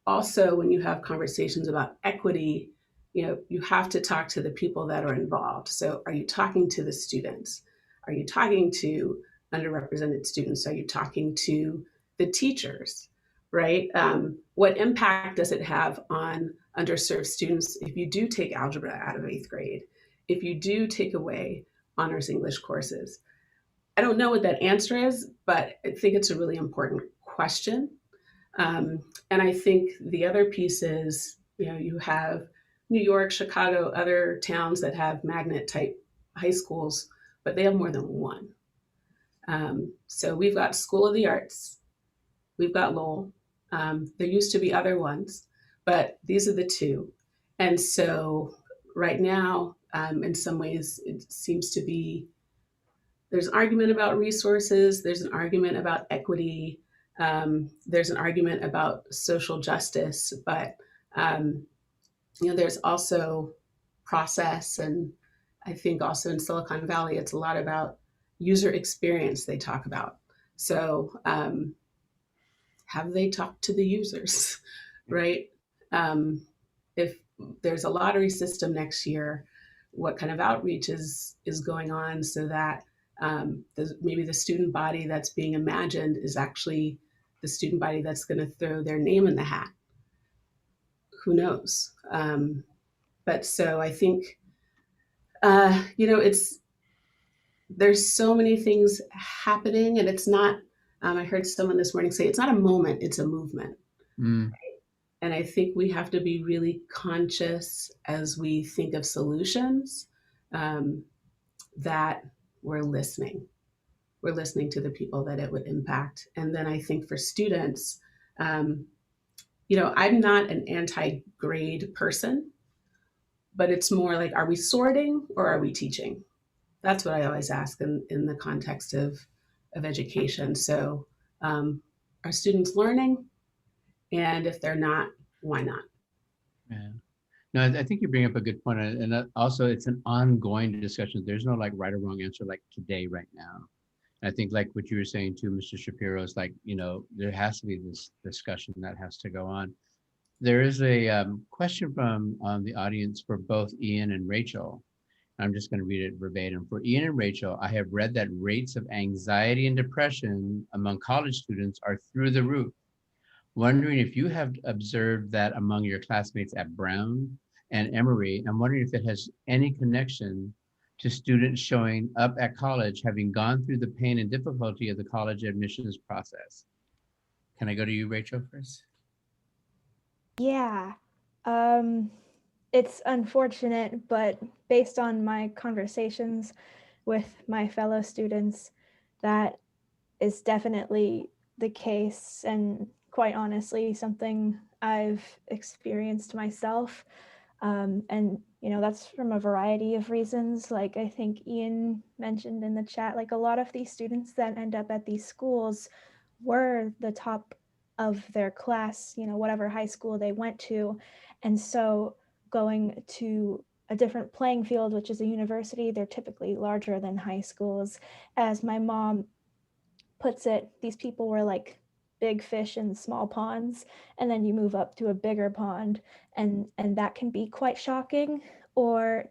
Speaker 7: also when you have conversations about equity, you have to talk to the people that are involved. So are you talking to the students? Are you talking to underrepresented students? Are you talking to the teachers, right? What impact does it have on underserved students if you do take algebra out of 8th grade, if you do take away honors English courses? I don't know what that answer is, but I think it's a really important question. And I think the other piece is, you have New York, Chicago, other towns that have magnet type high schools, but they have more than one. So we've got School of the Arts, we've got Lowell. There used to be other ones, but these are the two. And so right now, in some ways, it seems to be, there's an argument about resources, there's an argument about equity, there's an argument about social justice, but there's also process. And I think also in Silicon Valley, it's a lot about user experience they talk about. So have they talked to the users, right? If there's a lottery system next year, what kind of outreach is going on so that maybe the student body that's being imagined is actually the student body that's going to throw their name in the hat? Who knows? But so I think, there's so many things happening, and it's not, I heard someone this morning say, it's not a moment, it's a movement.
Speaker 2: Mm.
Speaker 7: And I think we have to be really conscious as we think of solutions, that we're listening. We're listening to the people that it would impact. And then I think for students, I'm not an anti-grade person, but it's more like, are we sorting or are we teaching? That's what I always ask in the context of education. So are students learning? And if they're not, why not?
Speaker 2: Yeah. No, I think you bring up a good point. And also it's an ongoing discussion. There's no like right or wrong answer like today, right now. And I think like what you were saying too, Mr. Shapiro, is like, there has to be this discussion that has to go on. There is a question from the audience for both Ian and Rachel. I'm just going to read it verbatim. For Ian and Rachel, I have read that rates of anxiety and depression among college students are through the roof. Wondering if you have observed that among your classmates at Brown and Emory. I'm wondering if it has any connection to students showing up at college, having gone through the pain and difficulty of the college admissions process. Can I go to you, Rachel, first?
Speaker 5: Yeah, it's unfortunate, but based on my conversations with my fellow students, that is definitely the case, and quite honestly, something I've experienced myself. And that's from a variety of reasons. Like I think Ian mentioned in the chat, like a lot of these students that end up at these schools were the top of their class, whatever high school they went to. And so going to a different playing field, which is a university, they're typically larger than high schools. As my mom puts it, these people were like big fish in small ponds, and then you move up to a bigger pond, and that can be quite shocking. Or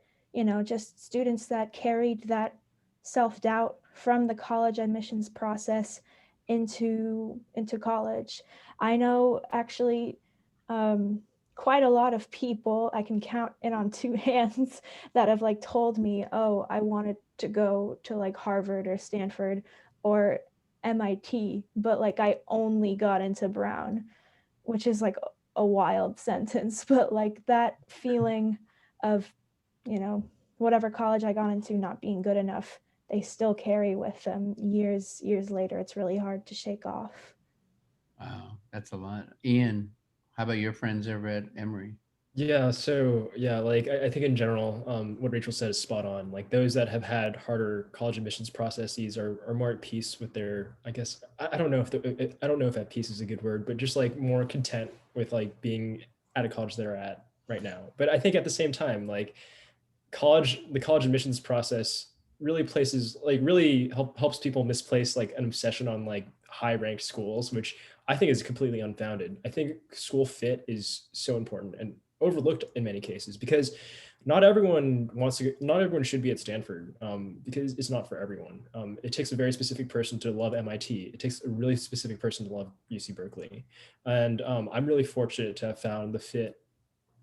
Speaker 5: just students that carried that self-doubt from the college admissions process into college. I know actually quite a lot of people, I can count it on two hands, that have like told me, oh, I wanted to go to like Harvard or Stanford or MIT, but like I only got into Brown, which is like a wild sentence. But like that feeling of, whatever college I got into not being good enough, they still carry with them years later. It's really hard to shake off.
Speaker 2: Wow, that's a lot. Ian, how about your friends over at Emory?
Speaker 6: Yeah, so yeah, like I think in general, what Rachel said is spot on. Like those that have had harder college admissions processes are more at peace with their, I guess, I don't know if I don't know if at peace is a good word, but just like more content with like being at a college they're at right now. But I think at the same time, like the college admissions process really helps people misplace like an obsession on like high ranked schools, which I think is completely unfounded. I think school fit is so important and overlooked in many cases, because not everyone should be at Stanford, because it's not for everyone. It takes a very specific person to love MIT. It takes a really specific person to love UC Berkeley. And I'm really fortunate to have found the fit,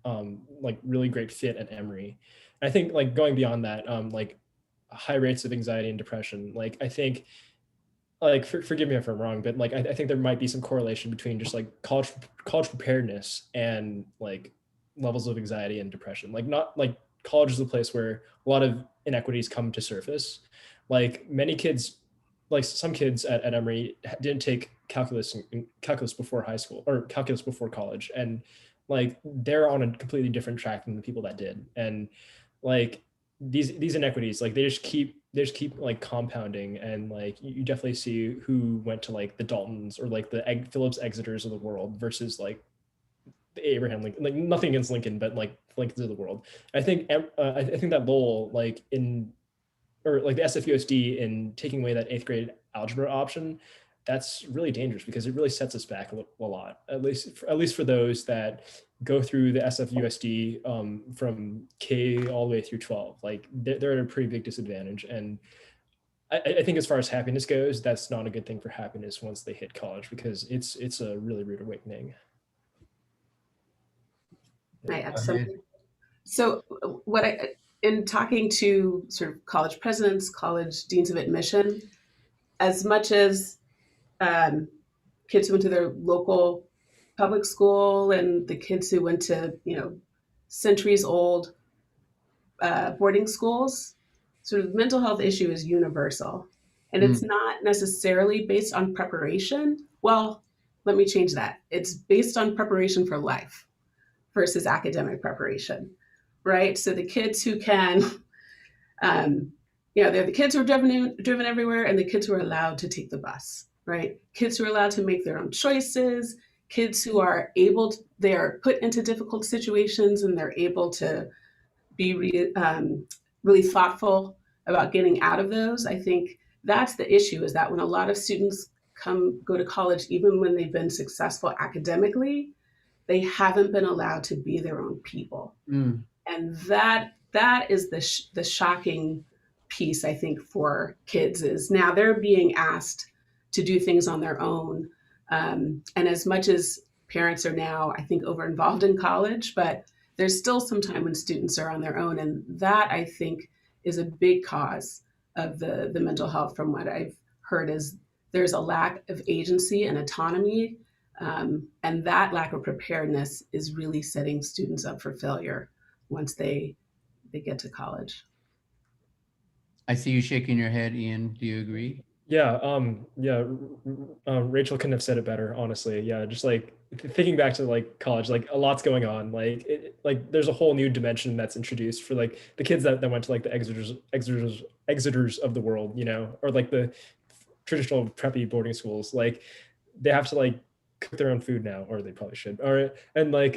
Speaker 6: like really great fit at Emory. I think like going beyond that, like high rates of anxiety and depression, like I think, like forgive me if I'm wrong, but like I think there might be some correlation between just like college preparedness and like levels of anxiety and depression. Like not like college is a place where a lot of inequities come to surface. Like many kids, like some kids at Emory didn't take calculus before high school or calculus before college, and like they're on a completely different track than the people that did. And like these inequities, like they just keep like compounding, and like you definitely see who went to like the Daltons or like the Phillips Exeters of the world versus like the Abraham Lincoln. Like nothing against Lincoln, but like Lincolns of the world. I think I think that Lowell, like in, or like the SFUSD in taking away that 8th grade algebra option, that's really dangerous because it really sets us back a lot, at least for those that go through the SFUSD from K all the way through 12. Like they're at a pretty big disadvantage. And I think as far as happiness goes, that's not a good thing for happiness once they hit college, because it's a really rude awakening.
Speaker 7: I add something. So in talking to sort of college presidents, college deans of admission, as much as kids who went to their local public school and the kids who went to, centuries old boarding schools, sort of mental health issue is universal. And it's not necessarily based on preparation. Well, let me change that. It's based on preparation for life versus academic preparation, right? So the kids who can, they're the kids who are driven everywhere, and the kids who are allowed to take the bus, right? Kids who are allowed to make their own choices, kids who are they are put into difficult situations and they're able to be really thoughtful about getting out of those. I think that's the issue, is that when a lot of students go to college, even when they've been successful academically, they haven't been allowed to be their own people. And that is the shocking piece, I think, for kids, is now they're being asked to do things on their own. And as much as parents are now, I think, over involved in college, but there's still some time when students are on their own. And that, I think, is a big cause of the mental health. From what I've heard, is there's a lack of agency and autonomy. And that lack of preparedness is really setting students up for failure once they get to college.
Speaker 2: I see you shaking your head, Ian. Do you agree?
Speaker 6: Yeah, Rachel couldn't have said it better, honestly. Yeah, just like thinking back to like college, like a lot's going on. Like like there's a whole new dimension that's introduced for like the kids that went to like the Exeters of the world, you know, or like the traditional preppy boarding schools. Like they have to like cook their own food now, or they probably should. Or and like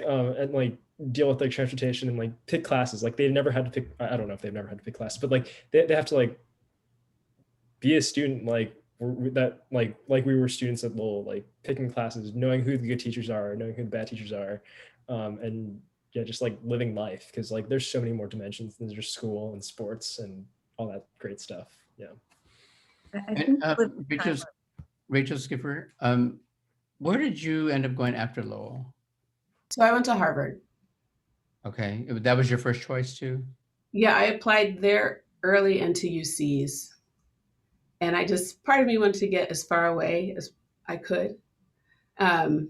Speaker 6: deal with like transportation and like pick classes. Like they never had to pick. I don't know if they've never had to pick classes, but like they have to like be a student like that like we were students at Lowell, like picking classes, knowing who the good teachers are, knowing who the bad teachers are, and yeah, just like living life, because like there's so many more dimensions than just school and sports and all that great stuff. Yeah.
Speaker 3: I think
Speaker 2: Rachel Skipper, where did you end up going after Lowell?
Speaker 7: So I went to Harvard.
Speaker 2: Okay, that was your first choice too?
Speaker 7: Yeah, I applied there early into UCs. And I just, part of me wanted to get as far away as I could. And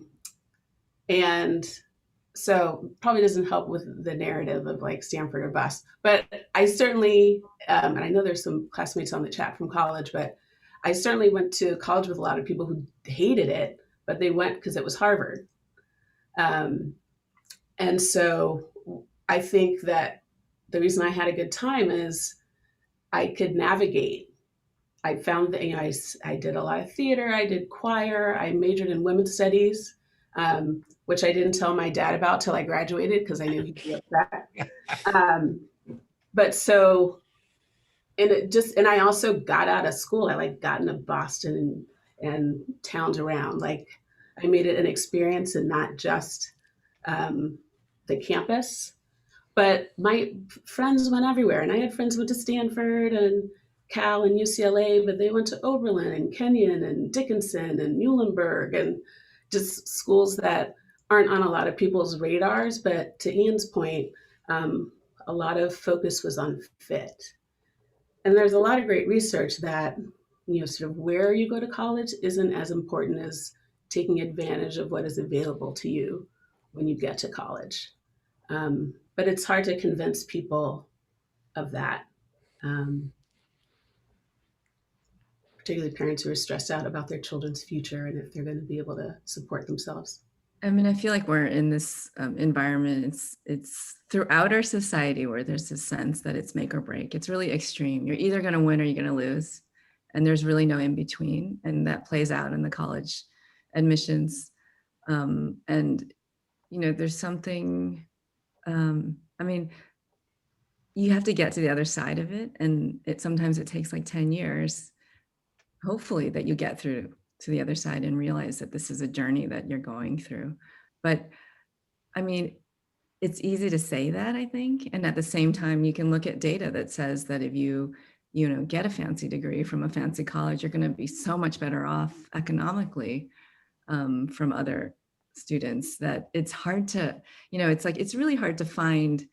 Speaker 7: so probably doesn't help with the narrative of like Stanford or bust. But I certainly, and I know there's some classmates on the chat from college, but I certainly went to college with a lot of people who hated it, but they went because it was Harvard. And so I think that the reason I had a good time is I could navigate. I found that, you know, I did a lot of theater, I did choir, I majored in women's studies, which I didn't tell my dad about till I graduated because I knew he'd be upset. But so, and I also got out of school. I like got into Boston and towns around. Like I made it an experience and not just the campus. But my friends went everywhere, and I had friends who went to Stanford and Cal and UCLA, but they went to Oberlin and Kenyon and Dickinson and Muhlenberg, and just schools that aren't on a lot of people's radars. But to Ian's point, a lot of focus was on fit. And there's a lot of great research that, you know, sort of where you go to college isn't as important as taking advantage of what is available to you when you get to college. But it's hard to convince people of that. Particularly parents who are stressed out about their children's future and if they're going to be able to support themselves.
Speaker 3: I mean, I feel like we're in this environment. It's throughout our society where there's this sense that it's make or break. It's really extreme. You're either going to win or you're going to lose, and there's really no in between. And that plays out in the college admissions. And you know, there's something. I mean, you have to get to the other side of it, and sometimes it takes like 10 years. Hopefully, that you get through to the other side and realize that this is a journey that you're going through. But I mean, it's easy to say that, I think. And at the same time, you can look at data that says that if you know, get a fancy degree from a fancy college, you're going to be so much better off economically from other students, that it's hard to, you know, it's like, it's really hard to find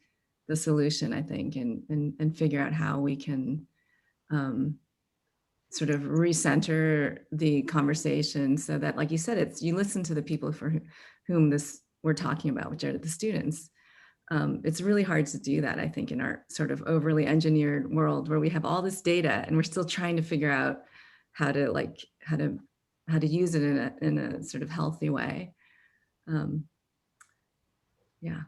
Speaker 3: the solution, I think, and figure out how we can sort of recenter the conversation so that, like you said, it's, you listen to the people for whom this we're talking about, which are the students. It's really hard to do that, I think, in our sort of overly engineered world where we have all this data and we're still trying to figure out how to use it in a sort of healthy way. Yeah.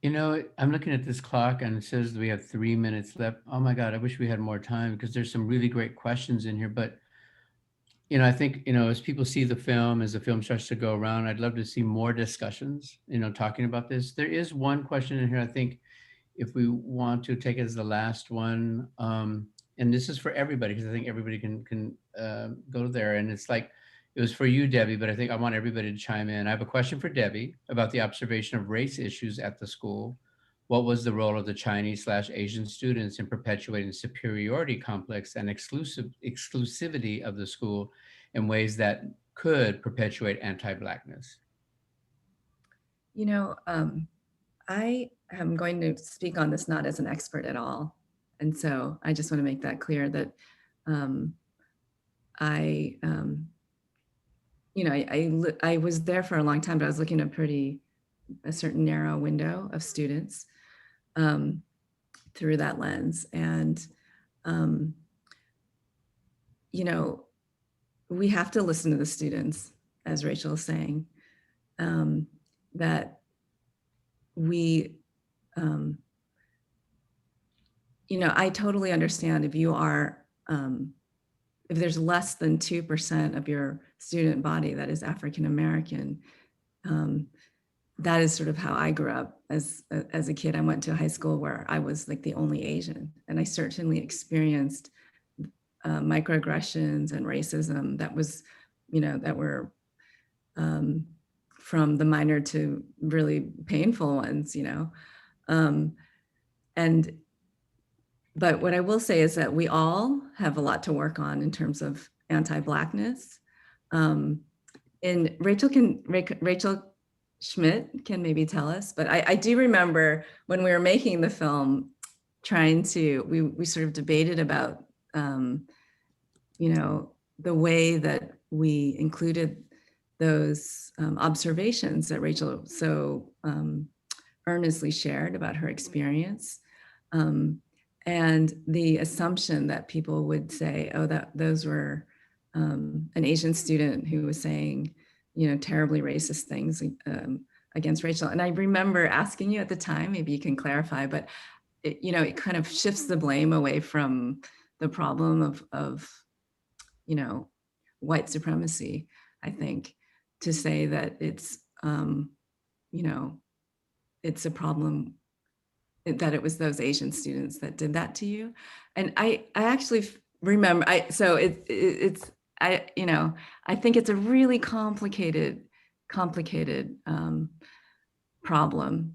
Speaker 2: You know, I'm looking at this clock and it says we have 3 minutes left. Oh my God, I wish we had more time because there's some really great questions in here. But, you know, I think, you know, as people see the film, as the film starts to go around, I'd love to see more discussions, you know, talking about this. There is one question in here, I think, if we want to take it as the last one, and this is for everybody, because I think everybody can go there. And it's like, it was for you, Debbie, but I think I want everybody to chime in. I have a question for Debbie about the observation of race issues at the school. What was the role of the Chinese/Asian students in perpetuating superiority complex and exclusivity of the school in ways that could perpetuate anti-Blackness?
Speaker 3: You know, I am going to speak on this not as an expert at all. And so I just want to make that clear that you know, I was there for a long time, but I was looking at a certain narrow window of students through that lens. And you know, we have to listen to the students, as Rachel is saying, that we, you know, I totally understand if you are, if there's less than 2% of your student body that is African American, that is sort of how I grew up as a kid. I went to a high school where I was like the only Asian, and I certainly experienced microaggressions and racism that was, you know, that were from the minor to really painful ones, you know. But what I will say is that we all have a lot to work on in terms of anti-Blackness. And Rachel Schmidt can maybe tell us, but I do remember when we were making the film, we sort of debated about, you know, the way that we included those observations that Rachel so earnestly shared about her experience. And the assumption that people would say, oh, that those were an Asian student who was saying, you know, terribly racist things against Rachel. And I remember asking you at the time, maybe you can clarify, but it, you know, it kind of shifts the blame away from the problem of you know, white supremacy, I think, to say that it's, you know, it's a problem that it was those Asian students that did that to you. And I actually remember, you know, I think it's a really complicated problem.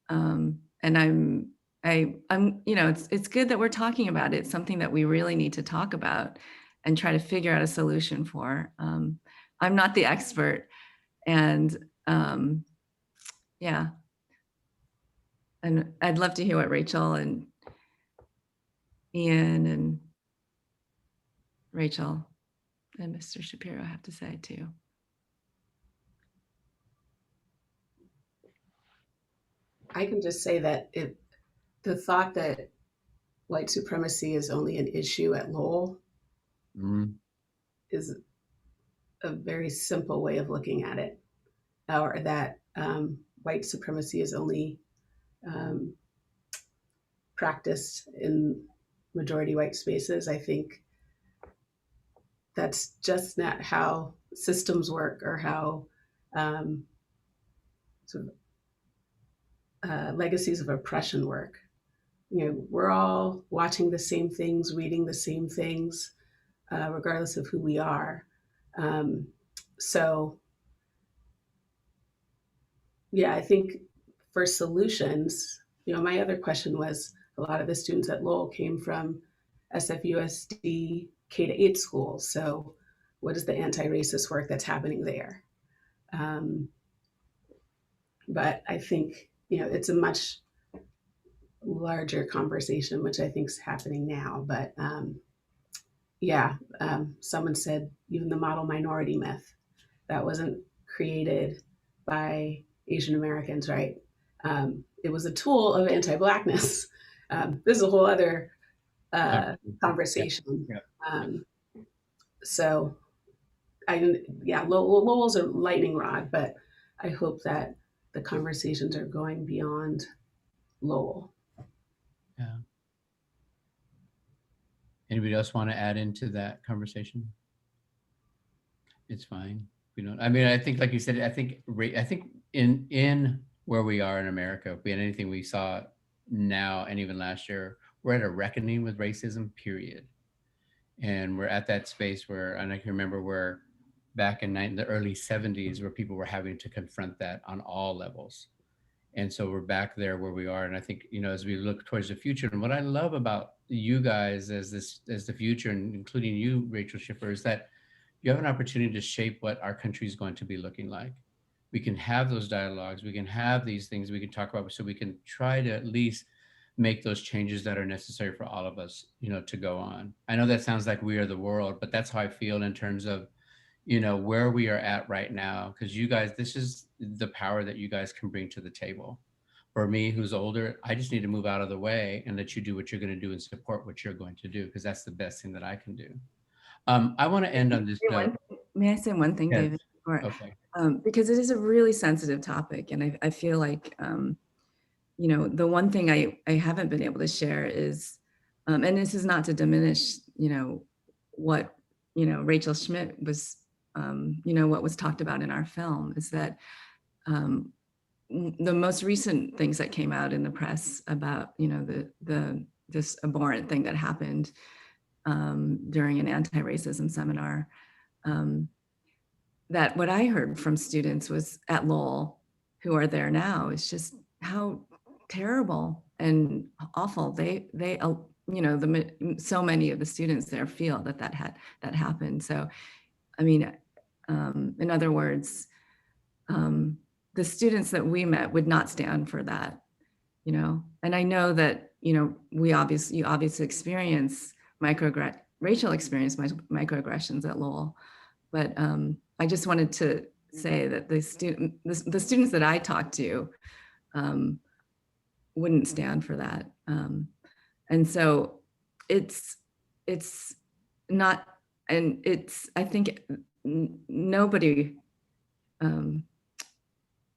Speaker 3: And I'm, you know, it's good that we're talking about it. It's something that we really need to talk about and try to figure out a solution for. I'm not the expert, and yeah. And I'd love to hear what Rachel and Ian and Rachel and Mr. Shapiro have to say too.
Speaker 7: I can just say that the thought that white supremacy is only an issue at Lowell is a very simple way of looking at it, or that white supremacy is only practiced in majority white spaces. I think that's just not how systems work, or how sort of legacies of oppression work. You know, we're all watching the same things, reading the same things, regardless of who we are. So yeah, I think for solutions, you know, my other question was, a lot of the students at Lowell came from SFUSD K-8 schools. So what is the anti-racist work that's happening there? But I think, you know, it's a much larger conversation, which I think is happening now. But yeah, someone said even the model minority myth, that wasn't created by Asian Americans, right? It was a tool of anti-Blackness. This is a whole other conversation. Yeah. So Lowell's a lightning rod, but I hope that the conversations are going beyond Lowell.
Speaker 2: Yeah. Anybody else want to add into that conversation? It's fine. We don't. I mean, I think, like you said, I think in where we are in America, if we had anything we saw now and even last year, we're at a reckoning with racism, period. And we're at that space where, and I can remember where back in the early 70s, where people were having to confront that on all levels. And so we're back there where we are. And I think, you know, as we look towards the future, and what I love about you guys as the future, and including you, Rachel Schiffer, is that you have an opportunity to shape what our country is going to be looking like. We can have those dialogues, we can have these things we can talk about, so we can try to at least make those changes that are necessary for all of us, you know, to go on. I know that sounds like we are the world, but that's how I feel in terms of, you know, where we are at right now, because you guys, this is the power that you guys can bring to the table. or me who's older, I just need to move out of the way and let you do what you're going to do and support what you're going to do, because that's the best thing that I can do. I want to end on this note.
Speaker 3: May I say one thing,
Speaker 2: Yes.
Speaker 3: David?
Speaker 2: Okay.
Speaker 3: Because it is a really sensitive topic, and I feel like, you know, the one thing I haven't been able to share is, and this is not to diminish, you know, what, you know, Rachel Schmidt was, you know, what was talked about in our film is that the most recent things that came out in the press about, you know, this abhorrent thing that happened during an anti-racism seminar, that what I heard from students was at Lowell who are there now is just how terrible and awful they you know, so many of the students there feel that happened. So I mean, in other words, the students that we met would not stand for that, you know. And I know that, you know, you obviously experience racial experience microaggressions at Lowell, but I just wanted to say that the students that I talked to wouldn't stand for that. And so it's not, and it's, I think nobody,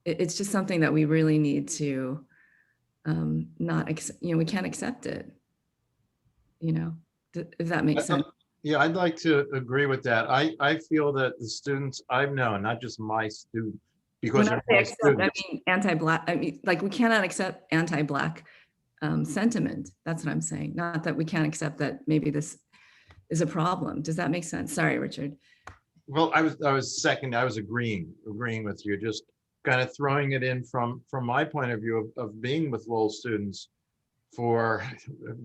Speaker 3: it's just something that we really need to not, you know, we can't accept it, you know, if that makes sense.
Speaker 4: Yeah, I'd like to agree with that. I feel that the students I've known, not just my student, because
Speaker 3: When I
Speaker 4: they're my
Speaker 3: say accept,
Speaker 4: students.
Speaker 3: I mean anti-Black, I mean, like, we cannot accept anti-Black sentiment. That's what I'm saying. Not that we can't accept that maybe this is a problem. Does that make sense? Sorry, Richard.
Speaker 4: Well, I was agreeing with you, just kind of throwing it in from my point of view of being with Lowell students for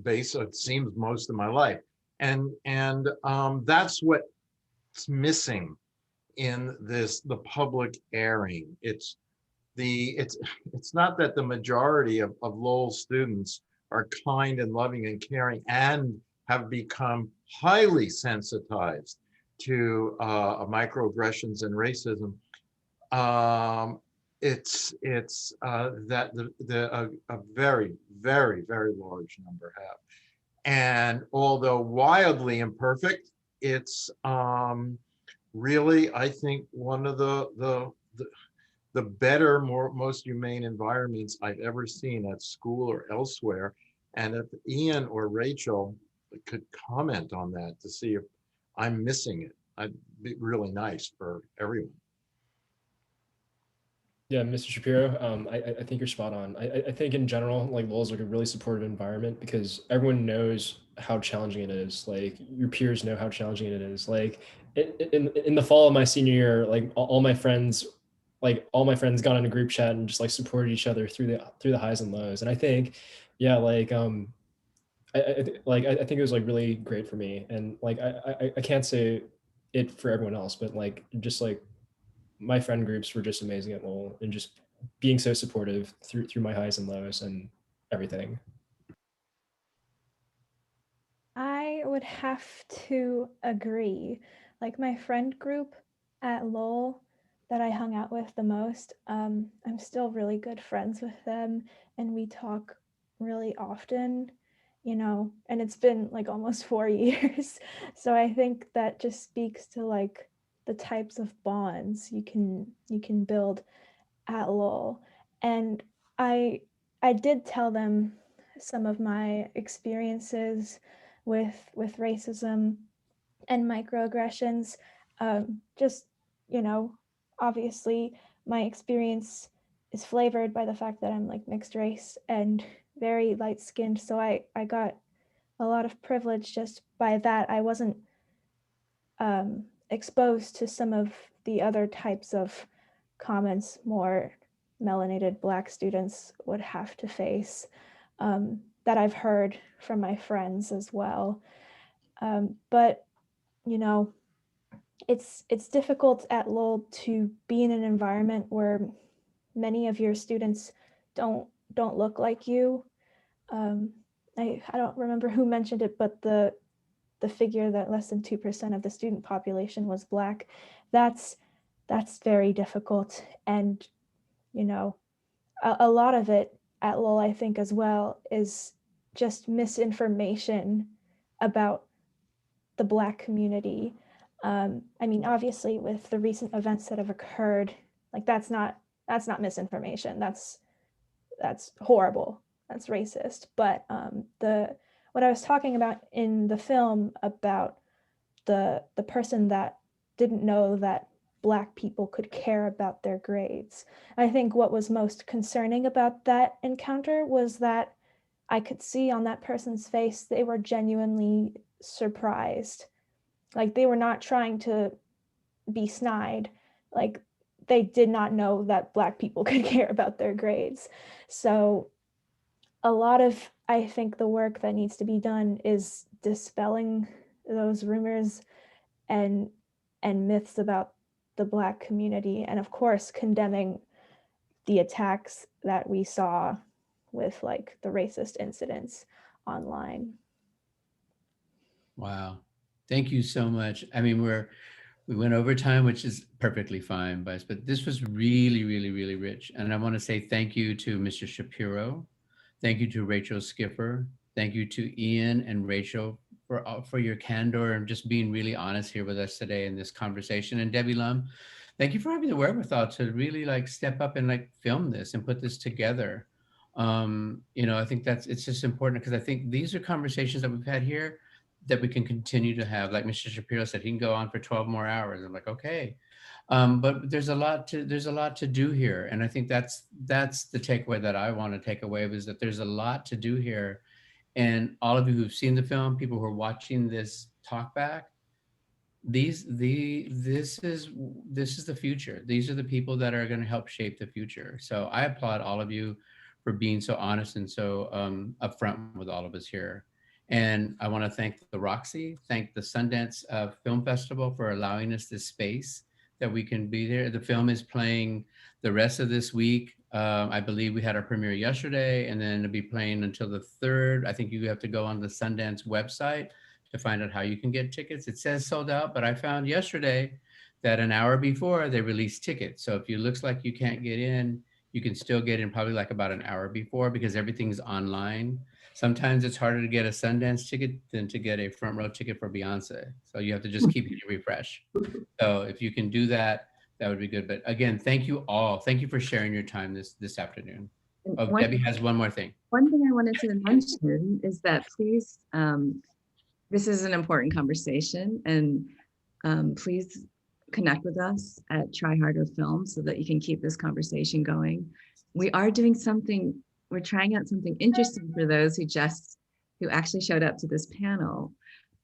Speaker 4: it seems most of my life. And that's what's missing in the public airing. It's not that the majority of Lowell students are kind and loving and caring and have become highly sensitized to microaggressions and racism. It's that a very, very, very large number have. And although wildly imperfect, it's really, I think, one of the better, most humane environments I've ever seen at school or elsewhere. And if Ian or Rachel could comment on that to see if I'm missing it, it'd be really nice for everyone.
Speaker 6: Yeah, Mr. Shapiro, I think you're spot on. I think in general, like Lowell's like a really supportive environment because everyone knows how challenging it is. Like your peers know how challenging it is. Like in the fall of my senior year, like all my friends got in a group chat and just like supported each other through the highs and lows. And I think, yeah, like I think it was like really great for me. And like I can't say it for everyone else, but like just like my friend groups were just amazing at Lowell and just being so supportive through my highs and lows and everything.
Speaker 5: I would have to agree. Like my friend group at Lowell that I hung out with the most, I'm still really good friends with them and we talk really often, you know, and it's been like almost 4 years. So I think that just speaks to like the types of bonds you can build at Lowell. And I did tell them some of my experiences with racism and microaggressions. Just, you know, obviously my experience is flavored by the fact that I'm like mixed race and very light skinned. So I got a lot of privilege just by that. I wasn't exposed to some of the other types of comments more melanated Black students would have to face, that I've heard from my friends as well. But, you know, it's difficult at Lowell to be in an environment where many of your students don't look like you. I don't remember who mentioned it, but the figure that less than 2% of the student population was Black, that's very difficult. And, you know, a lot of it, at Lowell, I think as well, is just misinformation about the Black community. I mean, obviously with the recent events that have occurred, like that's not misinformation. That's horrible. That's racist. But what I was talking about in the film about the person that didn't know that Black people could care about their grades. I think what was most concerning about that encounter was that I could see on that person's face they were genuinely surprised. Like they were not trying to be snide. Like they did not know that Black people could care about their grades. So a lot of, I think, the work that needs to be done is dispelling those rumors and myths about the Black community, and of course condemning the attacks that we saw with like the racist incidents online.
Speaker 2: Wow. Thank you so much. I mean, we went over time, which is perfectly fine by us, but this was really, really, really rich. And I want to say thank you to Mr. Shapiro. Thank you to Rachel Skipper. Thank you to Ian and Rachel for your candor and just being really honest here with us today in this conversation. And Debbie Lum, thank you for having the wherewithal to really like step up and like film this and put this together. You know, I think it's just important because I think these are conversations that we've had here that we can continue to have. Like Mr. Shapiro said, he can go on for 12 more hours. I'm like, okay. But there's a lot to do here. And I think that's the takeaway that I want to take away is that there's a lot to do here. And all of you who've seen the film, people who are watching this talk back, this is the future. These are the people that are going to help shape the future. So I applaud all of you for being so honest and so upfront with all of us here. And I want to thank the Roxy, thank the Sundance Film Festival for allowing us this space that we can be there. The film is playing the rest of this week. I believe we had our premiere yesterday, and then it'll be playing until the 3rd. I think you have to go on the Sundance website to find out how you can get tickets. It says sold out, but I found yesterday that an hour before they released tickets. So if it looks like you can't get in, you can still get in probably like about an hour before because everything's online. Sometimes it's harder to get a Sundance ticket than to get a front row ticket for Beyonce. So you have to just keep hitting refresh. So if you can do that, that would be good. But again, thank you all. Thank you for sharing your time this afternoon. Oh, Debbie has one more thing.
Speaker 3: One thing I wanted to mention is that please, this is an important conversation, and please connect with us at Try Harder Film so that you can keep this conversation going. We are doing something, we're trying out something interesting for those who actually showed up to this panel.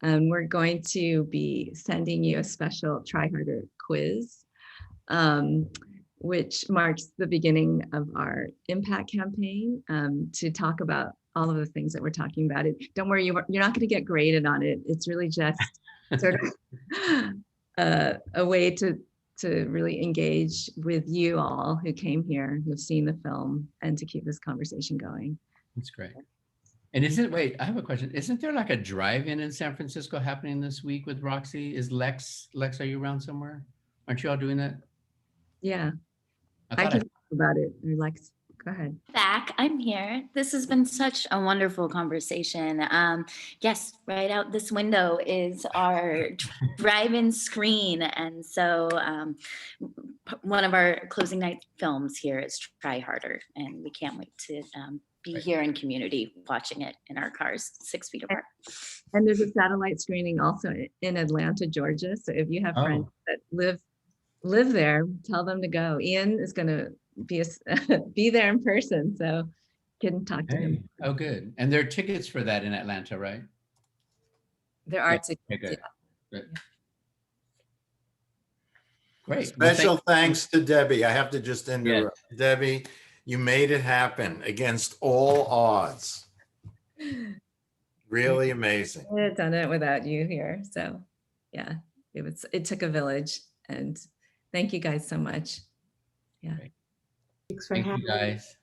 Speaker 3: We're going to be sending you a special Try Harder quiz, which marks the beginning of our impact campaign to talk about all of the things that we're talking about. Don't worry, you're not going to get graded on it. It's really just sort of a way to really engage with you all who came here, who've seen the film, and to keep this conversation going.
Speaker 2: That's great. And wait, I have a question. Isn't there like a drive-in in San Francisco happening this week with Roxy? Is Lex, are you around somewhere? Aren't you all doing that?
Speaker 3: Yeah, I can talk about it. Lex, go ahead.
Speaker 1: Back, I'm here. This has been such a wonderful conversation. Yes, right out this window is our drive-in screen. And so one of our closing night films here is Try Harder. And we can't wait to be here in community watching it in our cars 6 feet apart.
Speaker 3: And there's a satellite screening also in Atlanta, Georgia. So if you have friends that live there, tell them to go. Ian is going to be there in person, so you can talk to him.
Speaker 2: Oh, good. And there are tickets for that in Atlanta, right?
Speaker 3: There are tickets.
Speaker 2: Okay, good. Great.
Speaker 4: Special thanks to Debbie. I have to just interrupt.
Speaker 2: Yes.
Speaker 4: Debbie, you made it happen against all odds. Really amazing.
Speaker 3: I had done it without you here. So yeah, it took a village, and thank you guys so much. Yeah.
Speaker 7: Thanks for having me.
Speaker 2: Thank you guys.